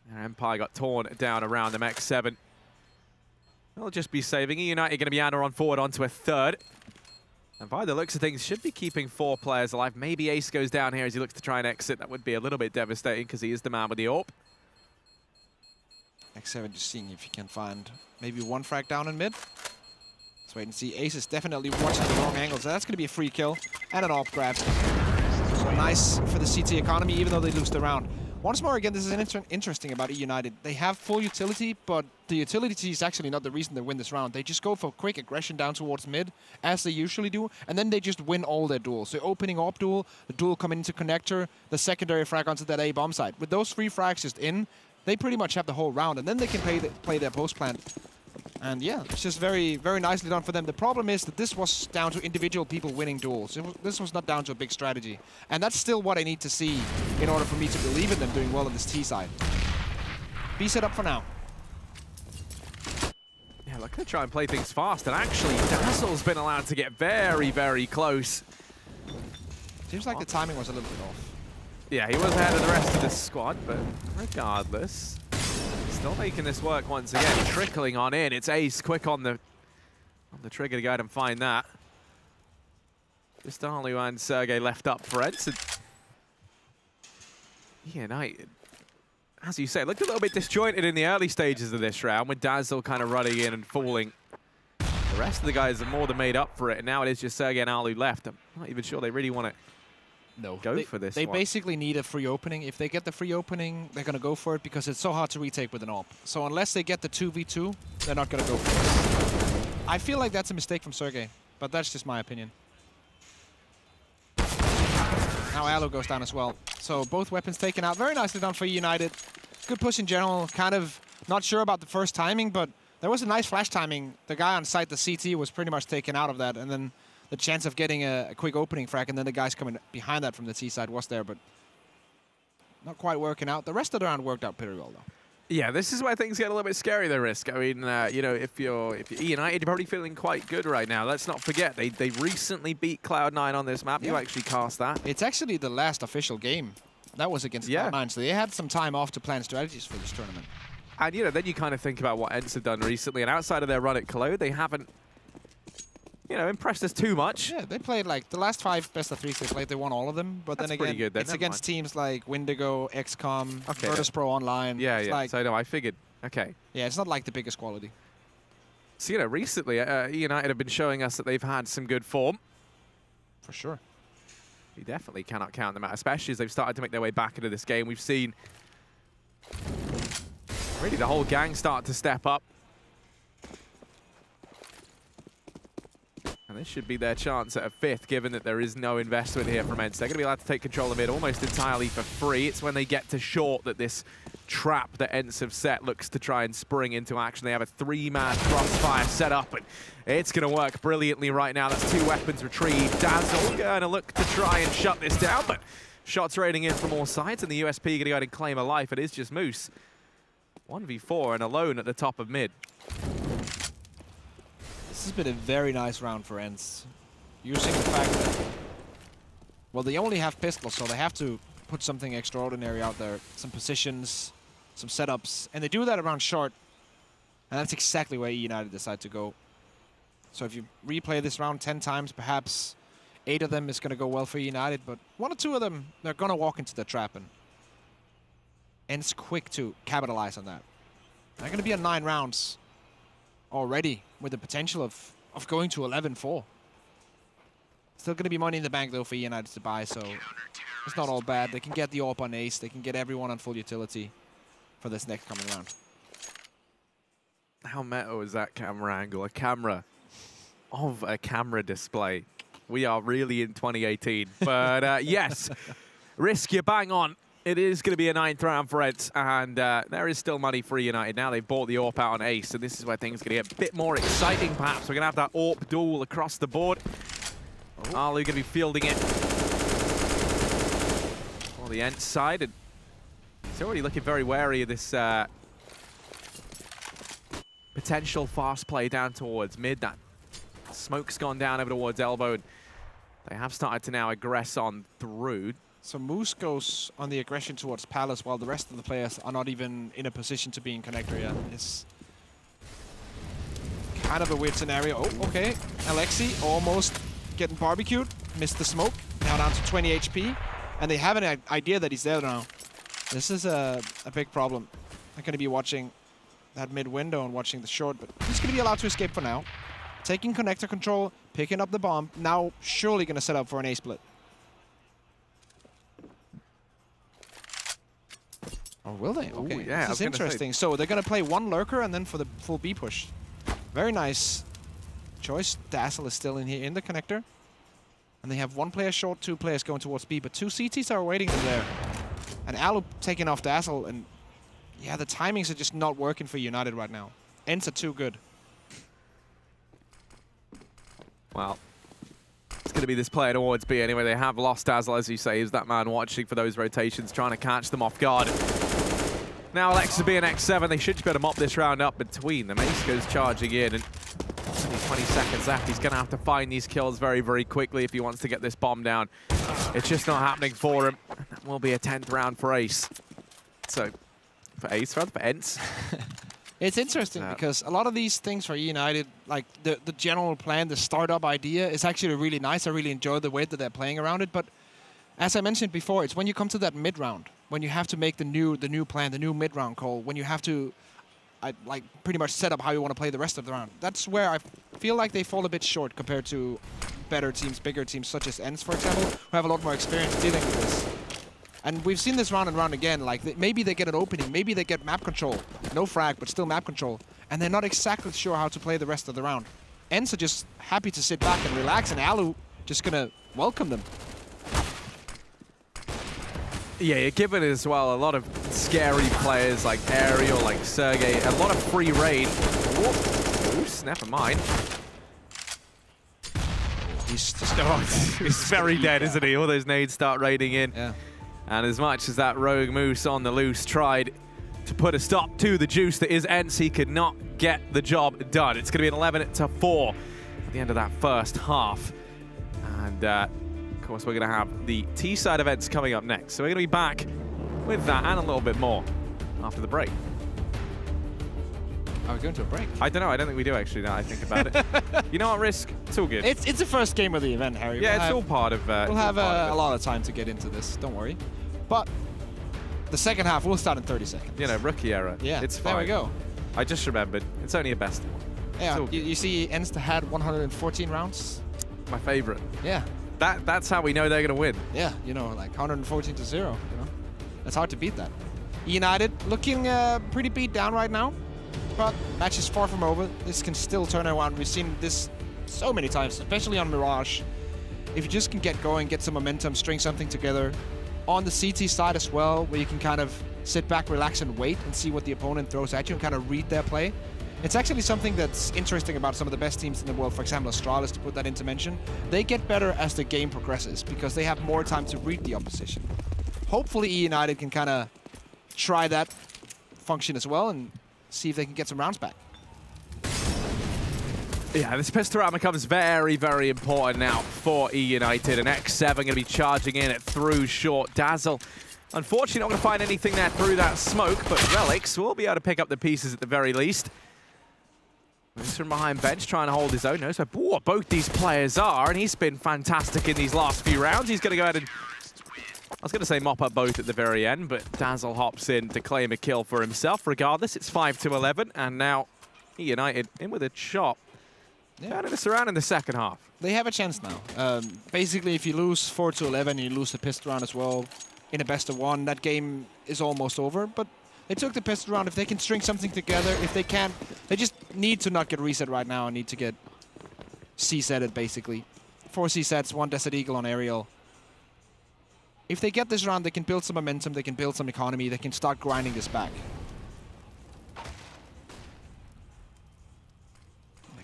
their Empire got torn down around them. X7, they'll just be saving. United going to be on forward onto a 3rd. And by the looks of things, should be keeping 4 players alive. Maybe Ace goes down here as he looks to try and exit. That would be a little bit devastating because he is the man with the AWP. X7 just seeing if he can find maybe one frag down in mid. Let's wait and see. Ace is definitely watching the wrong angle, so that's going to be a free kill and an AWP grab. So nice for the CT economy, even though they lose the round. Once more, again, this is interesting about eUnited. They have full utility, but the utility is actually not the reason they win this round. They just go for quick aggression down towards mid, as they usually do, and then they just win all their duels. So opening AWP duel, the duel coming into connector, the secondary frag onto that A bomb site. With those 3 frags just in, they pretty much have the whole round, and then they can play their post plant. And yeah, it's just very, very nicely done for them. The problem is that this was down to individual people winning duels. This was not down to a big strategy. And that's still what I need to see in order for me to believe in them doing well on this T side. B set up for now. Yeah, they're going to try and play things fast. And actually, Dazzle's been allowed to get very, very close. Seems like the timing was a little bit off. Yeah, he was ahead of the rest of the squad, but regardless, still making this work once again. Trickling on in. It's Ace quick on the trigger to go ahead and find that. Just Alu and Sergey left up for ENCE. eUnited, as you say, looked a little bit disjointed in the early stages of this round with Dazzle kind of running in and falling. The rest of the guys are more than made up for it, and now it is just Sergey and Alu left. I'm not even sure they really want to go for this. They basically need a free opening. If they get the free opening, they're going to go for it because it's so hard to retake with an AWP. So unless they get the 2v2, they're not going to go for it. I feel like that's a mistake from Sergey, but that's just my opinion. Now Alu goes down as well. So both weapons taken out. Very nicely done for eUnited. Good push in general. Kind of not sure about the first timing, but there was a nice flash timing. The guy on site, the CT, was pretty much taken out of that, and then the chance of getting a quick opening frag, and then the guys coming behind that from the T side was there, but not quite working out. The rest of the round worked out pretty well, though. Yeah, this is where things get a little bit scary, the risk. I mean, you know, if you're eUnited, you're probably feeling quite good right now. Let's not forget, they recently beat Cloud9 on this map. Yeah. You actually cast that. It's actually the last official game. That was against Cloud9, so they had some time off to plan strategies for this tournament. And, you know, then you kind of think about what ENCE have done recently, and outside of their run at Cologne, they haven't, you know, impressed us too much. Yeah, they played like the last 5 best-of-3s they played, they won all of them. But That's then again, good, then. it's against teams like Windigo, XCOM, okay, Virtus.pro Online. Yeah, it's yeah. Like, so no, I figured. Okay. Yeah, it's not like the biggest quality. So, you know, recently, eUnited have been showing us that they've had some good form. For sure. You definitely cannot count them out, especially as they've started to make their way back into this game. We've seen really the whole gang start to step up. And this should be their chance at a 5th, given that there is no investment here from ENCE. They're going to be allowed to take control of it almost entirely for free. It's when they get to short that this trap that ENCE have set looks to try and spring into action. They have a 3-man crossfire set up, and it's going to work brilliantly right now. That's 2 weapons retrieved. Dazzle going to look to try and shut this down, but shots raining in from all sides, and the USP going to go ahead and claim a life. It is just Moose. 1v4 and alone at the top of mid. This has been a very nice round for ENCE. Using the fact that, well, they only have pistols, so they have to put something extraordinary out there. Some positions, some setups, and they do that around short. And that's exactly where eUnited decide to go. So if you replay this round 10 times, perhaps 8 of them is going to go well for eUnited, but 1 or 2 of them, they're going to walk into the trap, and ENCE quick to capitalize on that. They're going to be on 9 rounds already, with the potential of going to 11-4. Still going to be money in the bank, though, for eUnited to buy, so it's not all bad. They can get the AWP on Ace. They can get everyone on full utility for this next coming round. How meta is that camera angle? A camera of a camera display. We are really in 2018. But yes, risk, you're bang on. It is going to be a 9th round for ENCE, and there is still money for eUnited. Now they've bought the AWP out on Ace, and this is where things are going to get a bit more exciting, perhaps. We're going to have that AWP duel across the board. Alu going to be fielding it on the ENCE side, and he's already looking very wary of this potential fast play down towards mid. That smoke's gone down over towards elbow, and they have started to now aggress on through. So Moose goes on the aggression towards Palace, while the rest of the players are not even in a position to be in connector yet. It's kind of a weird scenario. Oh, okay. Alexi almost getting barbecued. Missed the smoke. Now down to 20 HP. And they have an idea that he's there now. This is a big problem. They're going to be watching that mid window and watching the short, but he's going to be allowed to escape for now. Taking connector control, picking up the bomb. Now surely going to set up for an A split. Or will they? Okay, ooh, yeah, this is interesting. So they're going to play 1 lurker and then for the full B push. Very nice choice. Dazzle is still in here in the connector. And they have 1 player short, 2 players going towards B, but 2 CTs are awaiting them there. And Alu taking off Dazzle, and yeah, the timings are just not working for eUnited right now. ENCE are too good. Well, it's going to be this player towards B anyway. They have lost Dazzle, as you say. Is that man watching for those rotations, trying to catch them off guard. Now Alexa B and X7, they should be able to mop this round up between them. Ace goes charging in, and only 20 seconds left. He's going to have to find these kills very, very quickly if he wants to get this bomb down. It's just not happening for him. That will be a 10th round for Ace. So, for Ace, rather, for ENCE. It's interesting because a lot of these things for eUnited, like the general plan, the startup idea is actually really nice. I really enjoy the way that they're playing around it. But as I mentioned before, it's when you come to that mid-round, when you have to make the new plan, the new mid-round call, when you have to like pretty much set up how you want to play the rest of the round. That's where I feel like they fall a bit short compared to better teams, bigger teams such as ENCE, for example, who have a lot more experience dealing with this. And we've seen this round and round again, like maybe they get an opening, maybe they get map control. No frag, but still map control. And they're not exactly sure how to play the rest of the round. ENCE are just happy to sit back and relax, and Alu just gonna welcome them. Yeah, you're given as well a lot of scary players like Ariel, like Sergey, a lot of free reign. Oops, never mind. He's very dead, isn't he? All those nades start raining in. Yeah. And as much as that rogue Moose on the loose tried to put a stop to the juice that is ENCE, he could not get the job done. It's going to be an 11-4 at the end of that first half. And of course, we're going to have the T side of ENCE coming up next. So we're going to be back with that and a little bit more after the break. Are we going to a break? I don't know. I don't think we do, actually, now I think about it. You know what, Risk? It's all good. It's the first game of the event, Harry. Yeah, it's all part of it. We'll have a lot of time to get into this. Don't worry. But the second half will start in 30 seconds. You know, rookie error. Yeah, it's fine. There we go. I just remembered. It's only a best one. Yeah, you see ENCE had 114 rounds. My favorite. Yeah. That's how we know they're going to win. Yeah, you know, like 114-0, you know. That's hard to beat that. eUnited looking pretty beat down right now, but match is far from over. This can still turn around. We've seen this so many times, especially on Mirage. If you just can get going, get some momentum, string something together. On the CT side as well, where you can kind of sit back, relax, and wait and see what the opponent throws at you and kind of read their play. It's actually something that's interesting about some of the best teams in the world, for example, Astralis, to put that into mention. They get better as the game progresses because they have more time to read the opposition. Hopefully eUnited can kind of try that function as well and see if they can get some rounds back. Yeah, this pistol round becomes very, very important now for eUnited. And X7 going to be charging in through short. Dazzle, unfortunately, not going to find anything there through that smoke, but Relics will be able to pick up the pieces at the very least. Moose from behind bench trying to hold his own. Knows where both these players are, and he's been fantastic in these last few rounds. He's going to go ahead and, I was going to say mop up both at the very end, but Dazzle hops in to claim a kill for himself. Regardless, it's 5-11, and now eUnited in with a shot. Yeah, kind of a surround in the second half. They have a chance now. Basically, if you lose 4-11, you lose the pistol round as well. In a best of one, that game is almost over. But they took the pistol round. If they can string something together, if they can't, they just need to not get reset right now and need to get C-setted, basically. 4 C-sets, 1 Desert Eagle on Ariel. If they get this round, they can build some momentum, they can build some economy, they can start grinding this back.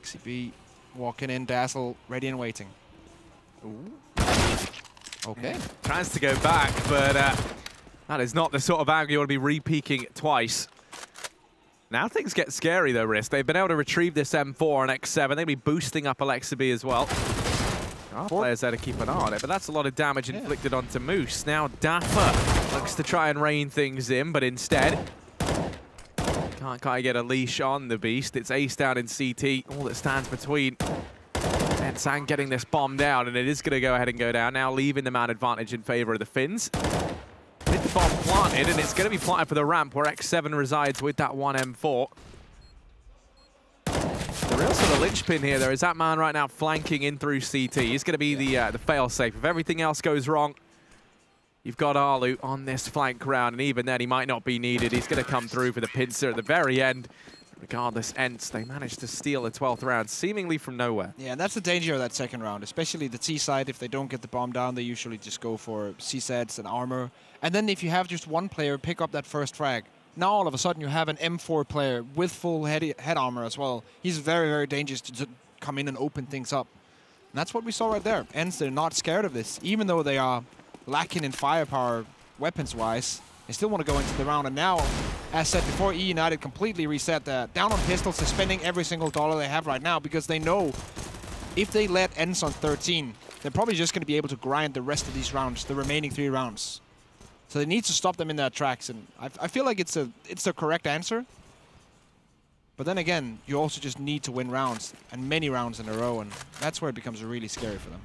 XCB walking in, Dazzle ready and waiting. Ooh. Okay. Tries to go back, but that is not the sort of angle you want to be re-peeking twice. Now things get scary though, Risk. They've been able to retrieve this M4 on X7. They'll be boosting up Alexa B as well. Our players there to keep an eye on it, but that's a lot of damage inflicted onto Moose. Now Dapper looks to try and rein things in, but instead can't quite get a leash on the beast. It's Ace down in CT. All that stands between ENCE and getting this bomb down, and it is going to go ahead and go down. Now leaving the man advantage in favor of the Finns. With the bomb planted, and it's going to be planted for the ramp where X7 resides with that 1 M4. The real sort of linchpin here, though, is that man right now flanking in through CT. He's going to be the fail-safe. If everything else goes wrong, you've got Arlu on this flank round, and even then he might not be needed. He's going to come through for the pincer at the very end. Regardless, ENCE, they managed to steal the 12th round, seemingly from nowhere. Yeah, and that's the danger of that second round, especially the T side. If they don't get the bomb down, they usually just go for C-sets and armor. And then if you have just one player pick up that first frag, now all of a sudden you have an M4 player with full head armor as well. He's very, very dangerous to come in and open things up. And that's what we saw right there. ENCE, they're not scared of this. Even though they are lacking in firepower weapons-wise, they still want to go into the round. And now, as said before, eUnited completely reset that. Down on pistols, they're spending every single dollar they have right now because they know if they let ENCE on 13, they're probably just going to be able to grind the rest of these rounds, the remaining 3 rounds. So they need to stop them in their tracks. And I feel like it's the correct answer. But then again, you also just need to win rounds, and many rounds in a row, and that's where it becomes really scary for them.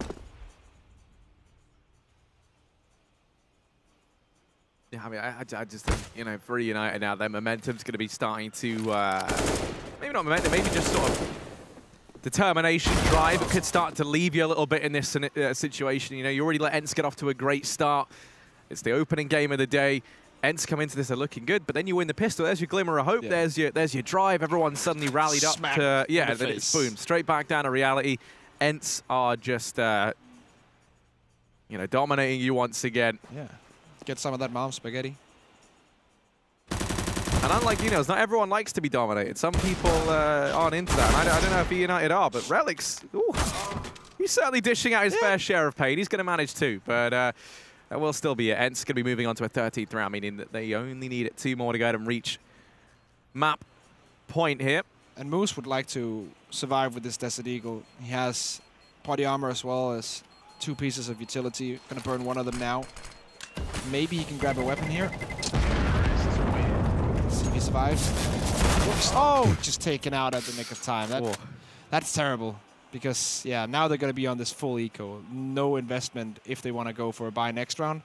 Yeah, I mean, I just think, you know, for eUnited now, their momentum's going to be starting to, maybe not momentum, maybe just sort of determination, drive. It could start to leave you a little bit in this situation. You know, you already let ENCE get off to a great start. It's the opening game of the day. ENCE come into this, they're looking good, but then you win the pistol. There's your glimmer of hope. Yeah. There's your drive. Everyone's suddenly rallied up to, yeah, then it's boom, straight back down to reality. ENCE are just, you know, dominating you once again. Yeah, get some of that mom spaghetti. And unlike Unos, not everyone likes to be dominated. Some people aren't into that. And I don't know if eUnited are, but Relics, ooh, he's certainly dishing out his fair share of pain. He's going to manage too, but that will still be it. ENCE going to be moving on to a 13th round, meaning that they only need 2 more to go ahead and reach map point here. And Moose would like to survive with this Desert Eagle. He has body armor as well as 2 pieces of utility. Going to burn one of them now. Maybe he can grab a weapon here. See if he survives. Whoops. Oh, just taken out at the nick of time. That's terrible. Because, yeah, now they're going to be on this full eco. No investment if they want to go for a buy next round.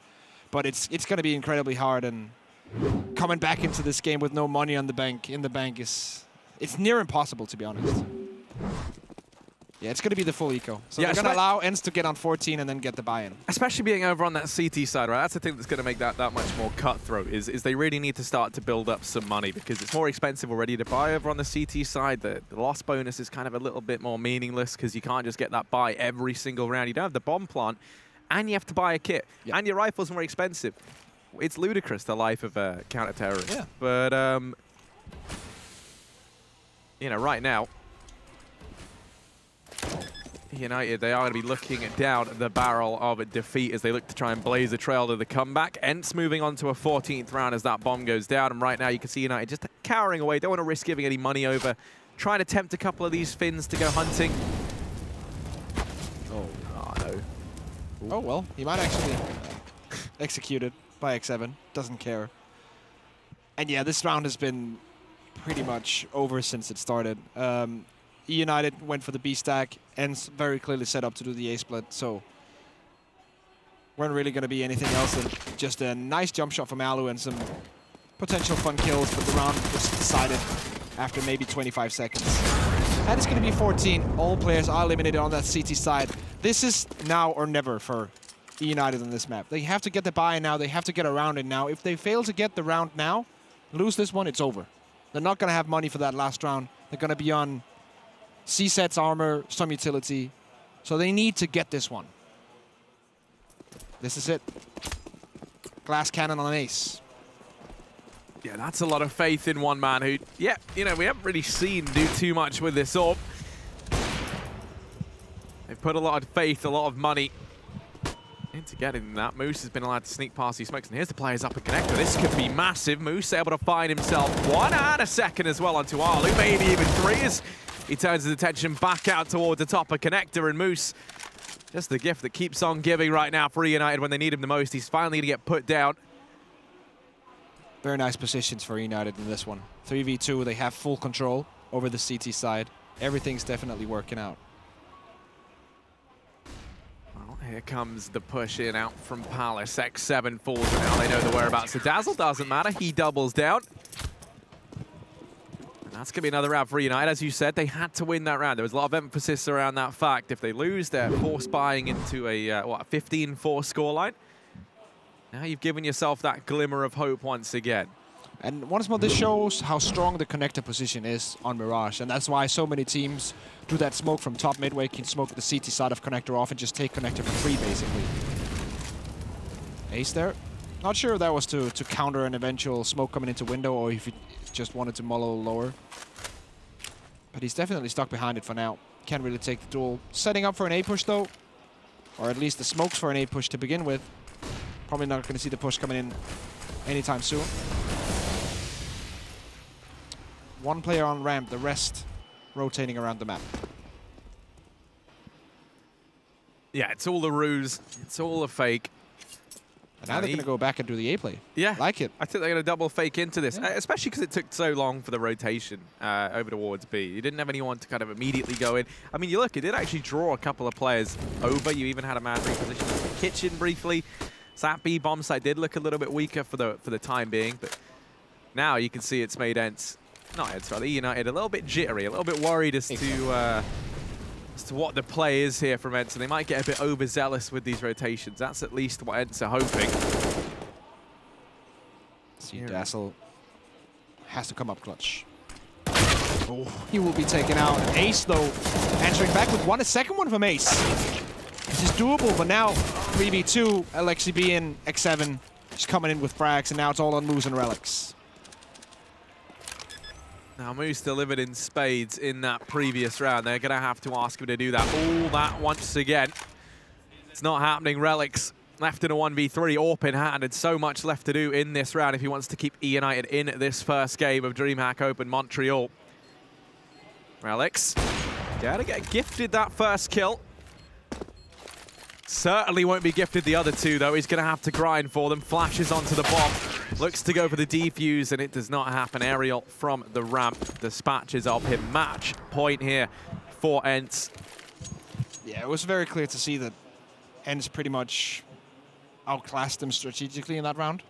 But it's going to be incredibly hard, and coming back into this game with no money on the bank, it's near impossible, to be honest. Yeah, it's going to be the full eco. So they're going to allow ENCE to get on 14 and then get the buy-in. Especially being over on that CT side, right? That's the thing that's going to make that much more cutthroat, is they really need to start to build up some money because it's more expensive already to buy over on the CT side. The loss bonus is kind of a little bit more meaningless because you can't just get that buy every single round. You don't have the bomb plant, and you have to buy a kit, and your rifle's more expensive. It's ludicrous, the life of a counter-terrorist. Yeah. But, you know, right now, United, they are going to be looking down the barrel of defeat as they look to try and blaze a trail to the comeback. ENCE moving on to a 14th round as that bomb goes down. And right now you can see United just cowering away. Don't want to risk giving any money over. Trying to tempt a couple of these Finns to go hunting. Oh, no. Oh, well, he might actually executed by X7. Doesn't care. And yeah, this round has been pretty much over since it started. eUnited went for the B stack, ENCE very clearly set up to do the A split, so weren't really going to be anything else than just a nice jump shot from Alu and some potential fun kills, but the round was decided after maybe 25 seconds. And it's going to be 14. All players are eliminated on that CT side. This is now or never for eUnited on this map. They have to get the buy-in now. They have to get around it now. If they fail to get the round now, lose this one, it's over. They're not going to have money for that last round. They're going to be on C-sets, armor, some utility. So they need to get this one. This is it. Glass cannon on an ace. Yeah, that's a lot of faith in one man who, yeah, you know, we haven't really seen do too much with this orb. They've put a lot of faith, a lot of money into getting that. Moose has been allowed to sneak past these smokes, and here's the players up a connector. This could be massive. Moose able to find himself 1 and a second as well onto Arlu, maybe even 3 as he turns his attention back out towards the top of connector, and Moose, just the gift that keeps on giving right now for eUnited when they need him the most. He's finally going to get put down. Very nice positions for eUnited in this one. 3v2, they have full control over the CT side. Everything's definitely working out. Well, here comes the push in out from Palace. X7 falls, and now they know the whereabouts. So Dazzle doesn't matter. He doubles down. And that's going to be another round for eUnited. As you said, they had to win that round. There was a lot of emphasis around that fact. If they lose, they're force buying into a 15-4 scoreline. Now you've given yourself that glimmer of hope once again. And once more, this shows how strong the connector position is on Mirage. And that's why so many teams do that smoke from top midway, can smoke the CT side of connector off and just take connector for free, basically. Ace there. Not sure if that was to counter an eventual smoke coming into window or if he just wanted to mull a little lower. But he's definitely stuck behind it for now. Can't really take the duel. Setting up for an A push though. Or at least the smokes for an A push to begin with. Probably not going to see the push coming in anytime soon. One player on ramp, the rest rotating around the map. Yeah, it's all a ruse. It's all a fake. And now they're going to go back and do the A play. Yeah. Like it. I think they're going to double fake into this, especially because it took so long for the rotation over towards B. You didn't have anyone to kind of immediately go in. I mean, you look, it did actually draw a couple of players over. You even had a man reposition in the kitchen briefly. So that B bomb site did look a little bit weaker for the time being, but now you can see it's made ENCE, not ENCE, rather, eUnited a little bit jittery, a little bit worried as to what the play is here from ENCE. They might get a bit overzealous with these rotations. That's at least what ENCE are hoping. See, Dazzle has to come up clutch. Oh, he will be taken out. Ace, though, answering back with a second one from Ace. This is doable, but now 3v2, Alexi B and X7 just coming in with frags, and now it's all on Moose and Relics. Now, Moose delivered in spades in that previous round. They're going to have to ask him to do that all that once again. It's not happening. Relics left in a 1v3. Orpin had so much left to do in this round if he wants to keep eUnited in this first game of DreamHack Open Montreal. Relics, gotta get gifted that first kill. Certainly won't be gifted the other two, though. He's going to have to grind for them. Flashes onto the bomb. Looks to go for the defuse, and it does not happen. Aerial from the ramp dispatches of him. Match point here for ENCE. Yeah, it was very clear to see that ENCE pretty much outclassed them strategically in that round.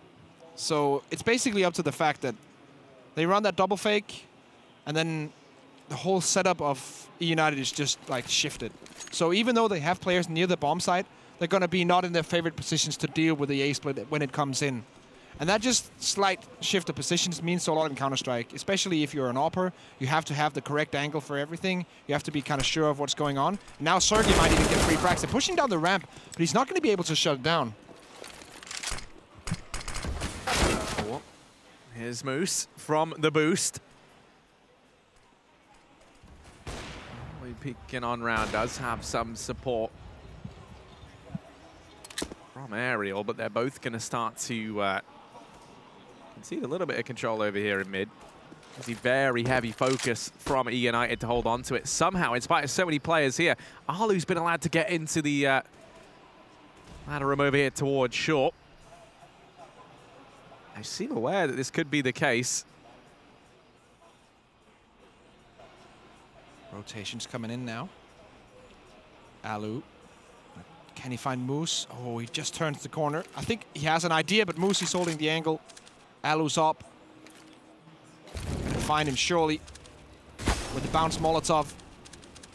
So it's basically up to the fact that they run that double fake, and then the whole setup of eUnited is just like shifted. So even though they have players near the bomb site, they're going to be not in their favorite positions to deal with the A split when it comes in. And that just slight shift of positions means so a lot in Counter-Strike, especially if you're an AWPer. You have to have the correct angle for everything. You have to be kind of sure of what's going on. Now Sergey might even get free frags. They're pushing down the ramp, but he's not going to be able to shut it down. Here's Moose from the boost. Peeking on round does have some support from Aerial, but they're both going to start to concede a little bit of control over here in mid. It's a very heavy focus from eUnited to hold on to it. Somehow, in spite of so many players here, Arlu's been allowed to get into the ladder room over here towards short. I seem aware that this could be the case. Rotations coming in now. Alu. Can he find Moose? Oh, he just turns the corner. I think he has an idea, but Moose is holding the angle. Alu's up. Can find him surely. With the bounce Molotov.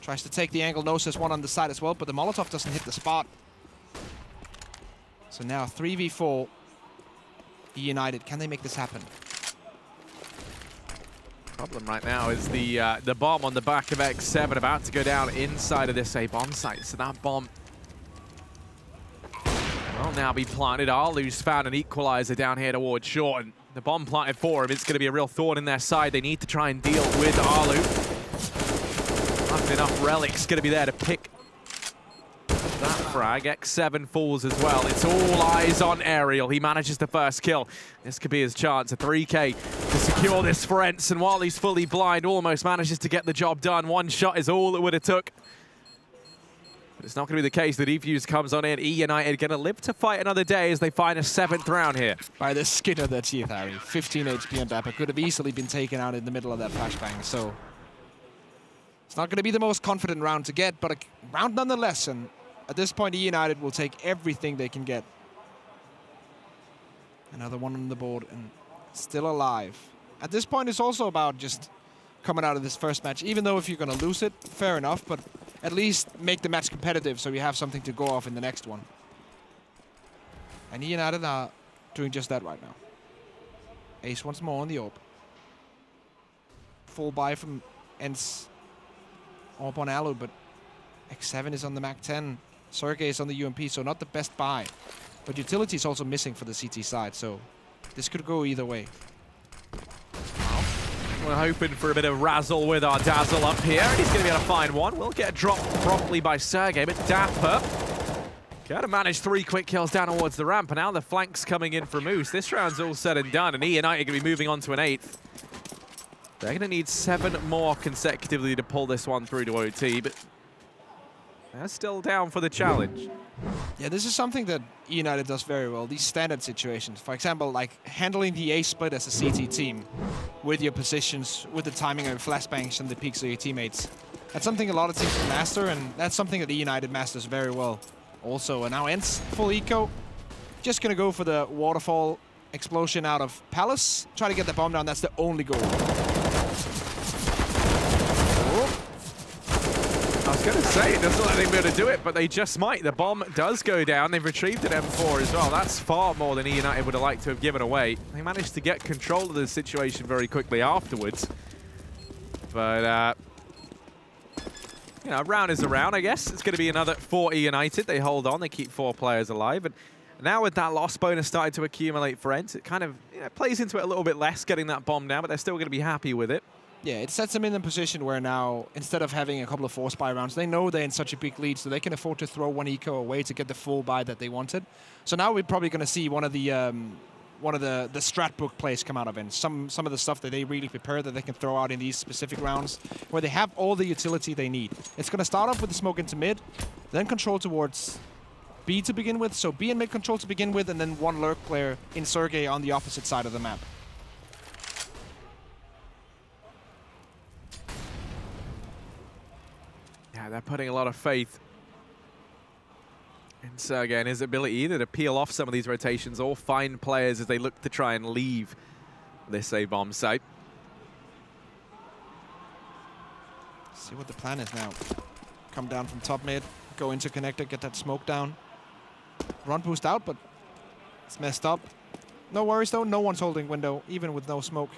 Tries to take the angle. Knows there's one on the side as well, but the Molotov doesn't hit the spot. So now 3v4. eUnited. Can they make this happen? Problem right now is the bomb on the back of X7 about to go down inside of this A bomb site. So that bomb will now be planted. Arlu's found an equalizer down here towards short, and the bomb planted for him. It's going to be a real thorn in their side. They need to try and deal with Arlu. Not enough Relics going to be there to pick that frag. X7 falls as well. It's all eyes on Aerial. He manages the first kill. This could be his chance. A 3K to secure this for ENCE, and while he's fully blind, almost manages to get the job done. One shot is all it would have took. But it's not going to be the case. The defuse comes on in. eUnited going to live to fight another day as they find a 7th round here. By the skin of their teeth, Harry. 15 HP on Dapper. Could have easily been taken out in the middle of that flashbang. So it's not going to be the most confident round to get, but a round nonetheless. And at this point, eUnited will take everything they can get. Another one on the board and still alive. At this point, it's also about just coming out of this first match. Even though if you're going to lose it, fair enough, but at least make the match competitive so you have something to go off in the next one. And eUnited are doing just that right now. Ace once more on the AWP. Full buy from ENCE. AWP on Alu, but X7 is on the Mac 10. Sergey is on the UMP, so not the best buy. But utility is also missing for the CT side, so this could go either way. We're hoping for a bit of razzle with our dazzle up here, and he's going to be able to find one. We'll get dropped properly by Sergey, but Dapper got to manage 3 quick kills down towards the ramp, and now the flanks coming in for Moose. This round's all said and done, and eUnited are going to be moving on to an 8th. They're going to need 7 more consecutively to pull this one through to OT, but they're still down for the challenge. Yeah, this is something that eUnited does very well, these standard situations. For example, like handling the A split as a CT team with your positions, with the timing of your flashbangs and the peaks of your teammates. That's something a lot of teams can master, and that's something that eUnited masters very well also. And now ENCE, full eco. Just going to go for the waterfall explosion out of Palace. Try to get the bomb down, that's the only goal. I was going to say, it doesn't let them be able to do it, but they just might. The bomb does go down. They've retrieved an M4 as well. That's far more than eUnited would have liked to have given away. They managed to get control of the situation very quickly afterwards. But, you know, a round is a round, I guess. It's going to be another 4 eUnited. They hold on. They keep 4 players alive. And now with that loss bonus starting to accumulate for ENCE, it kind of plays into it a little bit less, getting that bomb down, but they're still going to be happy with it. Yeah, it sets them in a position where now, instead of having a couple of 4 spy rounds, they know they're in such a big lead, so they can afford to throw 1 eco away to get the full buy that they wanted. So now we're probably going to see one of the strat book plays come out of it. Some of the stuff that they really prepare that they can throw out in these specific rounds, where they have all the utility they need. It's going to start off with the smoke into mid, then control towards B to begin with. So B and mid control to begin with, and then 1 lurk player in Sergey on the opposite side of the map. Yeah, they're putting a lot of faith in Sergey and his ability either to peel off some of these rotations or find players as they look to try and leave this A-bomb site. See what the plan is now. Come down from top mid, go into connector, get that smoke down. Run boost out, but it's messed up. No worries though, no one's holding window, even with no smoke.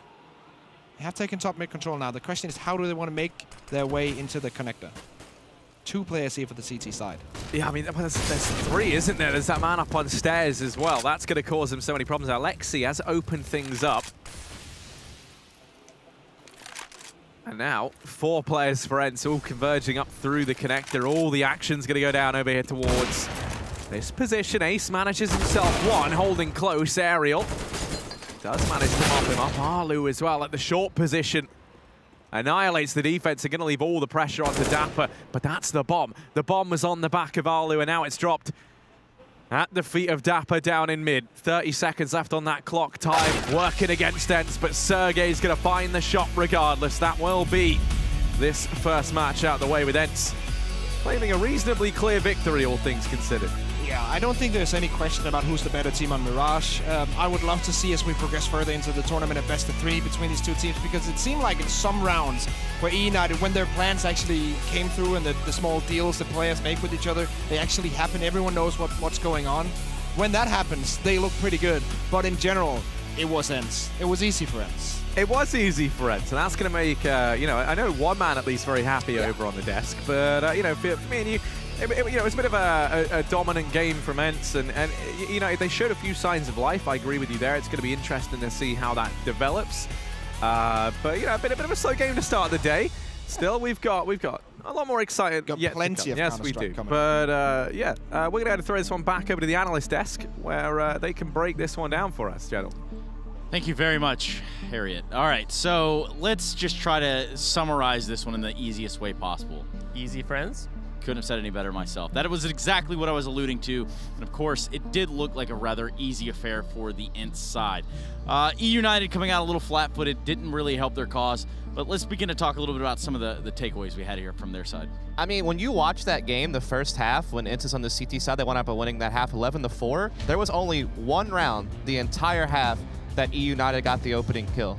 They have taken top mid control now. The question is, how do they want to make their way into the connector? 2 players here for the CT side. Yeah, I mean, there's 3, isn't there? There's that man up on stairs as well. That's going to cause them so many problems. Alexi has opened things up. And now, 4 players for ENCE, all converging up through the connector. All the action's going to go down over here towards this position. Ace manages himself 1, holding close. Aerial does manage to mop him up. Arlu as well at the short position. Annihilates the defense. They're going to leave all the pressure onto Dapper, but that's the bomb. The bomb was on the back of Arlu, and now it's dropped at the feet of Dapper down in mid. 30 seconds left on that clock time. Working against ENCE, but Sergey's going to find the shot regardless. That will be this first match out the way with ENCE claiming a reasonably clear victory, all things considered. Yeah, I don't think there's any question about who's the better team on Mirage. I would love to see as we progress further into the tournament a best of 3 between these 2 teams, because it seemed like in some rounds where eUnited, when their plans actually came through and the small deals the players make with each other, they actually happen. Everyone knows what's going on. When that happens, they look pretty good. But in general, it was ENCE. It was easy for ENCE. It was easy for ENCE, and that's going to make, you know, I know one man at least very happy over on the desk, but, you know, for me and you, you know, it's a bit of a dominant game from ENCE, and you know, they showed a few signs of life. I agree with you there. It's going to be interesting to see how that develops. But you know, a bit of a slow game to start the day. Still, we've got a lot more excited. Got plenty of yes, we do. But yeah, we're going to throw this one back over to the analyst desk, where they can break this one down for us, gentlemen. Thank you very much, Harriet. All right, so let's just try to summarize this one in the easiest way possible. Easy, friends. Couldn't have said any better myself. That was exactly what I was alluding to. And of course, it did look like a rather easy affair for the ENCE side. eUnited coming out a little flat-footed didn't really help their cause. But let's begin to talk a little bit about some of the takeaways we had here from their side. I mean, when you watch that game, the first half, when ENCE is on the CT side, they wound up winning that half 11-4. There was only one round the entire half that eUnited got the opening kill.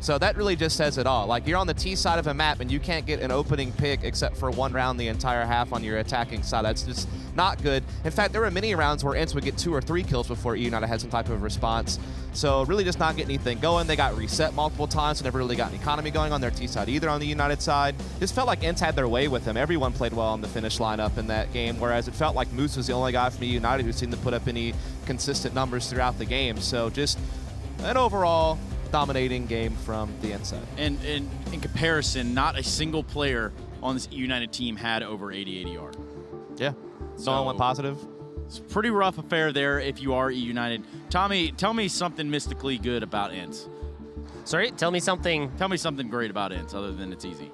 So that really just says it all. Like, you're on the T side of a map and you can't get an opening pick except for one round the entire half on your attacking side. That's just not good. In fact, there were many rounds where ENCE would get 2 or 3 kills before eUnited had some type of response. So really just not getting anything going. They got reset multiple times, so never really got an economy going on their T side either on the United side. Just felt like ENCE had their way with them. Everyone played well on the finish lineup in that game, whereas it felt like Moose was the only guy from eUnited who seemed to put up any consistent numbers throughout the game. So just an overall dominating game from the ENCE. And in comparison, not a single player on this eUnited team had over 80 ADR. Yeah. So, no one went positive. It's a pretty rough affair there if you are eUnited. Tommy, tell me something mystically good about ENCE. Sorry, tell me something. Tell me something great about ENCE other than it's easy.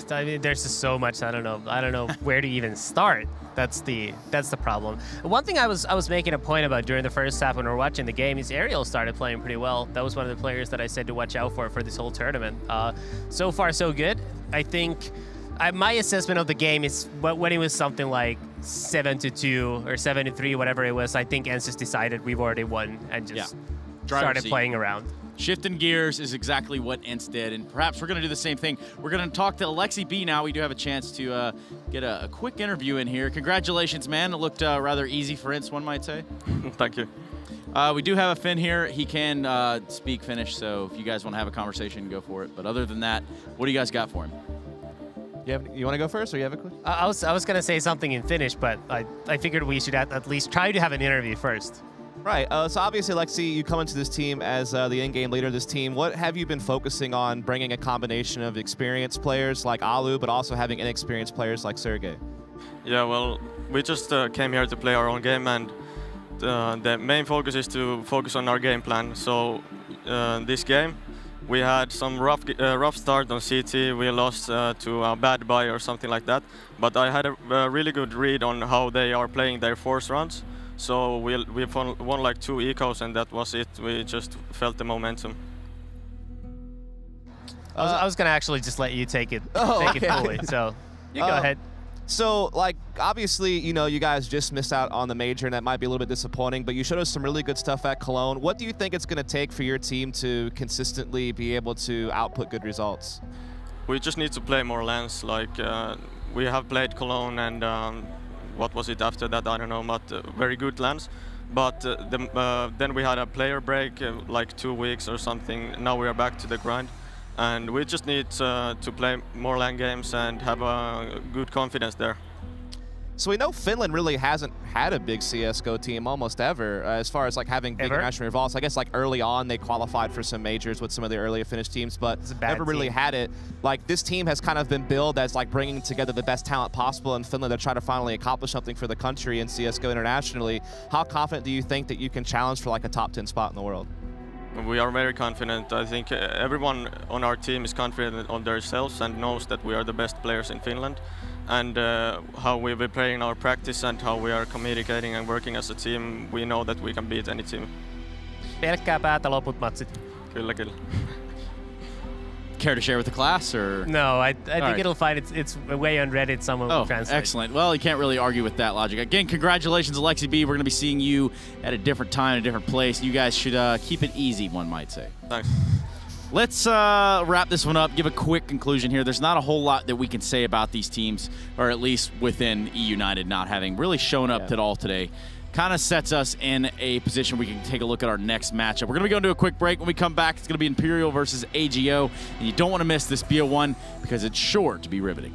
I mean, there's just so much. I don't know where to even start. That's the problem. One thing I was making a point about during the first half when we were watching the game is Ariel started playing pretty well. That was one of the players that I said to watch out for this whole tournament. So far, so good. I think my assessment of the game is when it was something like 7-2 or 7-3, whatever it was. I think ENCE just decided we've already won and just started playing around. Shifting gears is exactly what ENCE did, and perhaps we're going to do the same thing. We're going to talk to Alexi B now. We do have a chance to get a quick interview in here. Congratulations, man. It looked rather easy for ENCE, one might say. Thank you. We do have a Finn here. He can speak Finnish, so if you guys want to have a conversation, go for it. But other than that, what do you guys got for him? You want to go first, or you have a question? I was going to say something in Finnish, but I figured we should at least try to have an interview first. Right. So obviously, Alexi, you come into this team as the in-game leader of this team. What have you been focusing on, bringing a combination of experienced players like Alu, but also having inexperienced players like Sergey? Yeah, well, we just came here to play our own game, and the main focus is to focus on our game plan. So this game, we had some rough start on CT. We lost to a bad buy or something like that. But I had a really good read on how they are playing their force runs. So we won like 2 ecos, and that was it. We just felt the momentum. I was going to actually just let you take it fully. So you go ahead. So, like, obviously, you know, you guys just missed out on the major, and that might be a little bit disappointing, but you showed us some really good stuff at Cologne. What do you think it's going to take for your team to consistently be able to output good results? We just need to play more lanes. Like, we have played Cologne and what was it after that? I don't know, but very good lands. But then we had a player break, like 2 weeks or something. Now we are back to the grind. And we just need to play more LAN games and have a good confidence there. So we know Finland really hasn't had a big CSGO team almost ever, as far as like having big international results. I guess like early on they qualified for some majors with some of the earlier Finnish teams, but never really had it. Like this team has kind of been billed as like bringing together the best talent possible in Finland to try to finally accomplish something for the country in CSGO internationally. How confident do you think that you can challenge for like a top 10 spot in the world? We are very confident. I think everyone on our team is confident on themselves and knows that we are the best players in Finland. And how we've been playing our practice and how we are communicating and working as a team, we know that we can beat any team. Pelkkää päätä loput matsit. Kyllä. Care to share with the class, or? No, I think it'll find it's way on Reddit. Someone will translate. Excellent. Well, you can't really argue with that logic. Again, congratulations, Alexi B. We're going to be seeing you at a different time, a different place. You guys should keep it easy, one might say. Thanks. Let's wrap this one up, give a quick conclusion here. There's not a whole lot that we can say about these teams, or at least within eUnited not having really shown up at all today. Kind of sets us in a position we can take a look at our next matchup. We're going to be going to a quick break. When we come back, it's going to be Imperial versus AGO, and you don't want to miss this BO1 because it's sure to be riveting.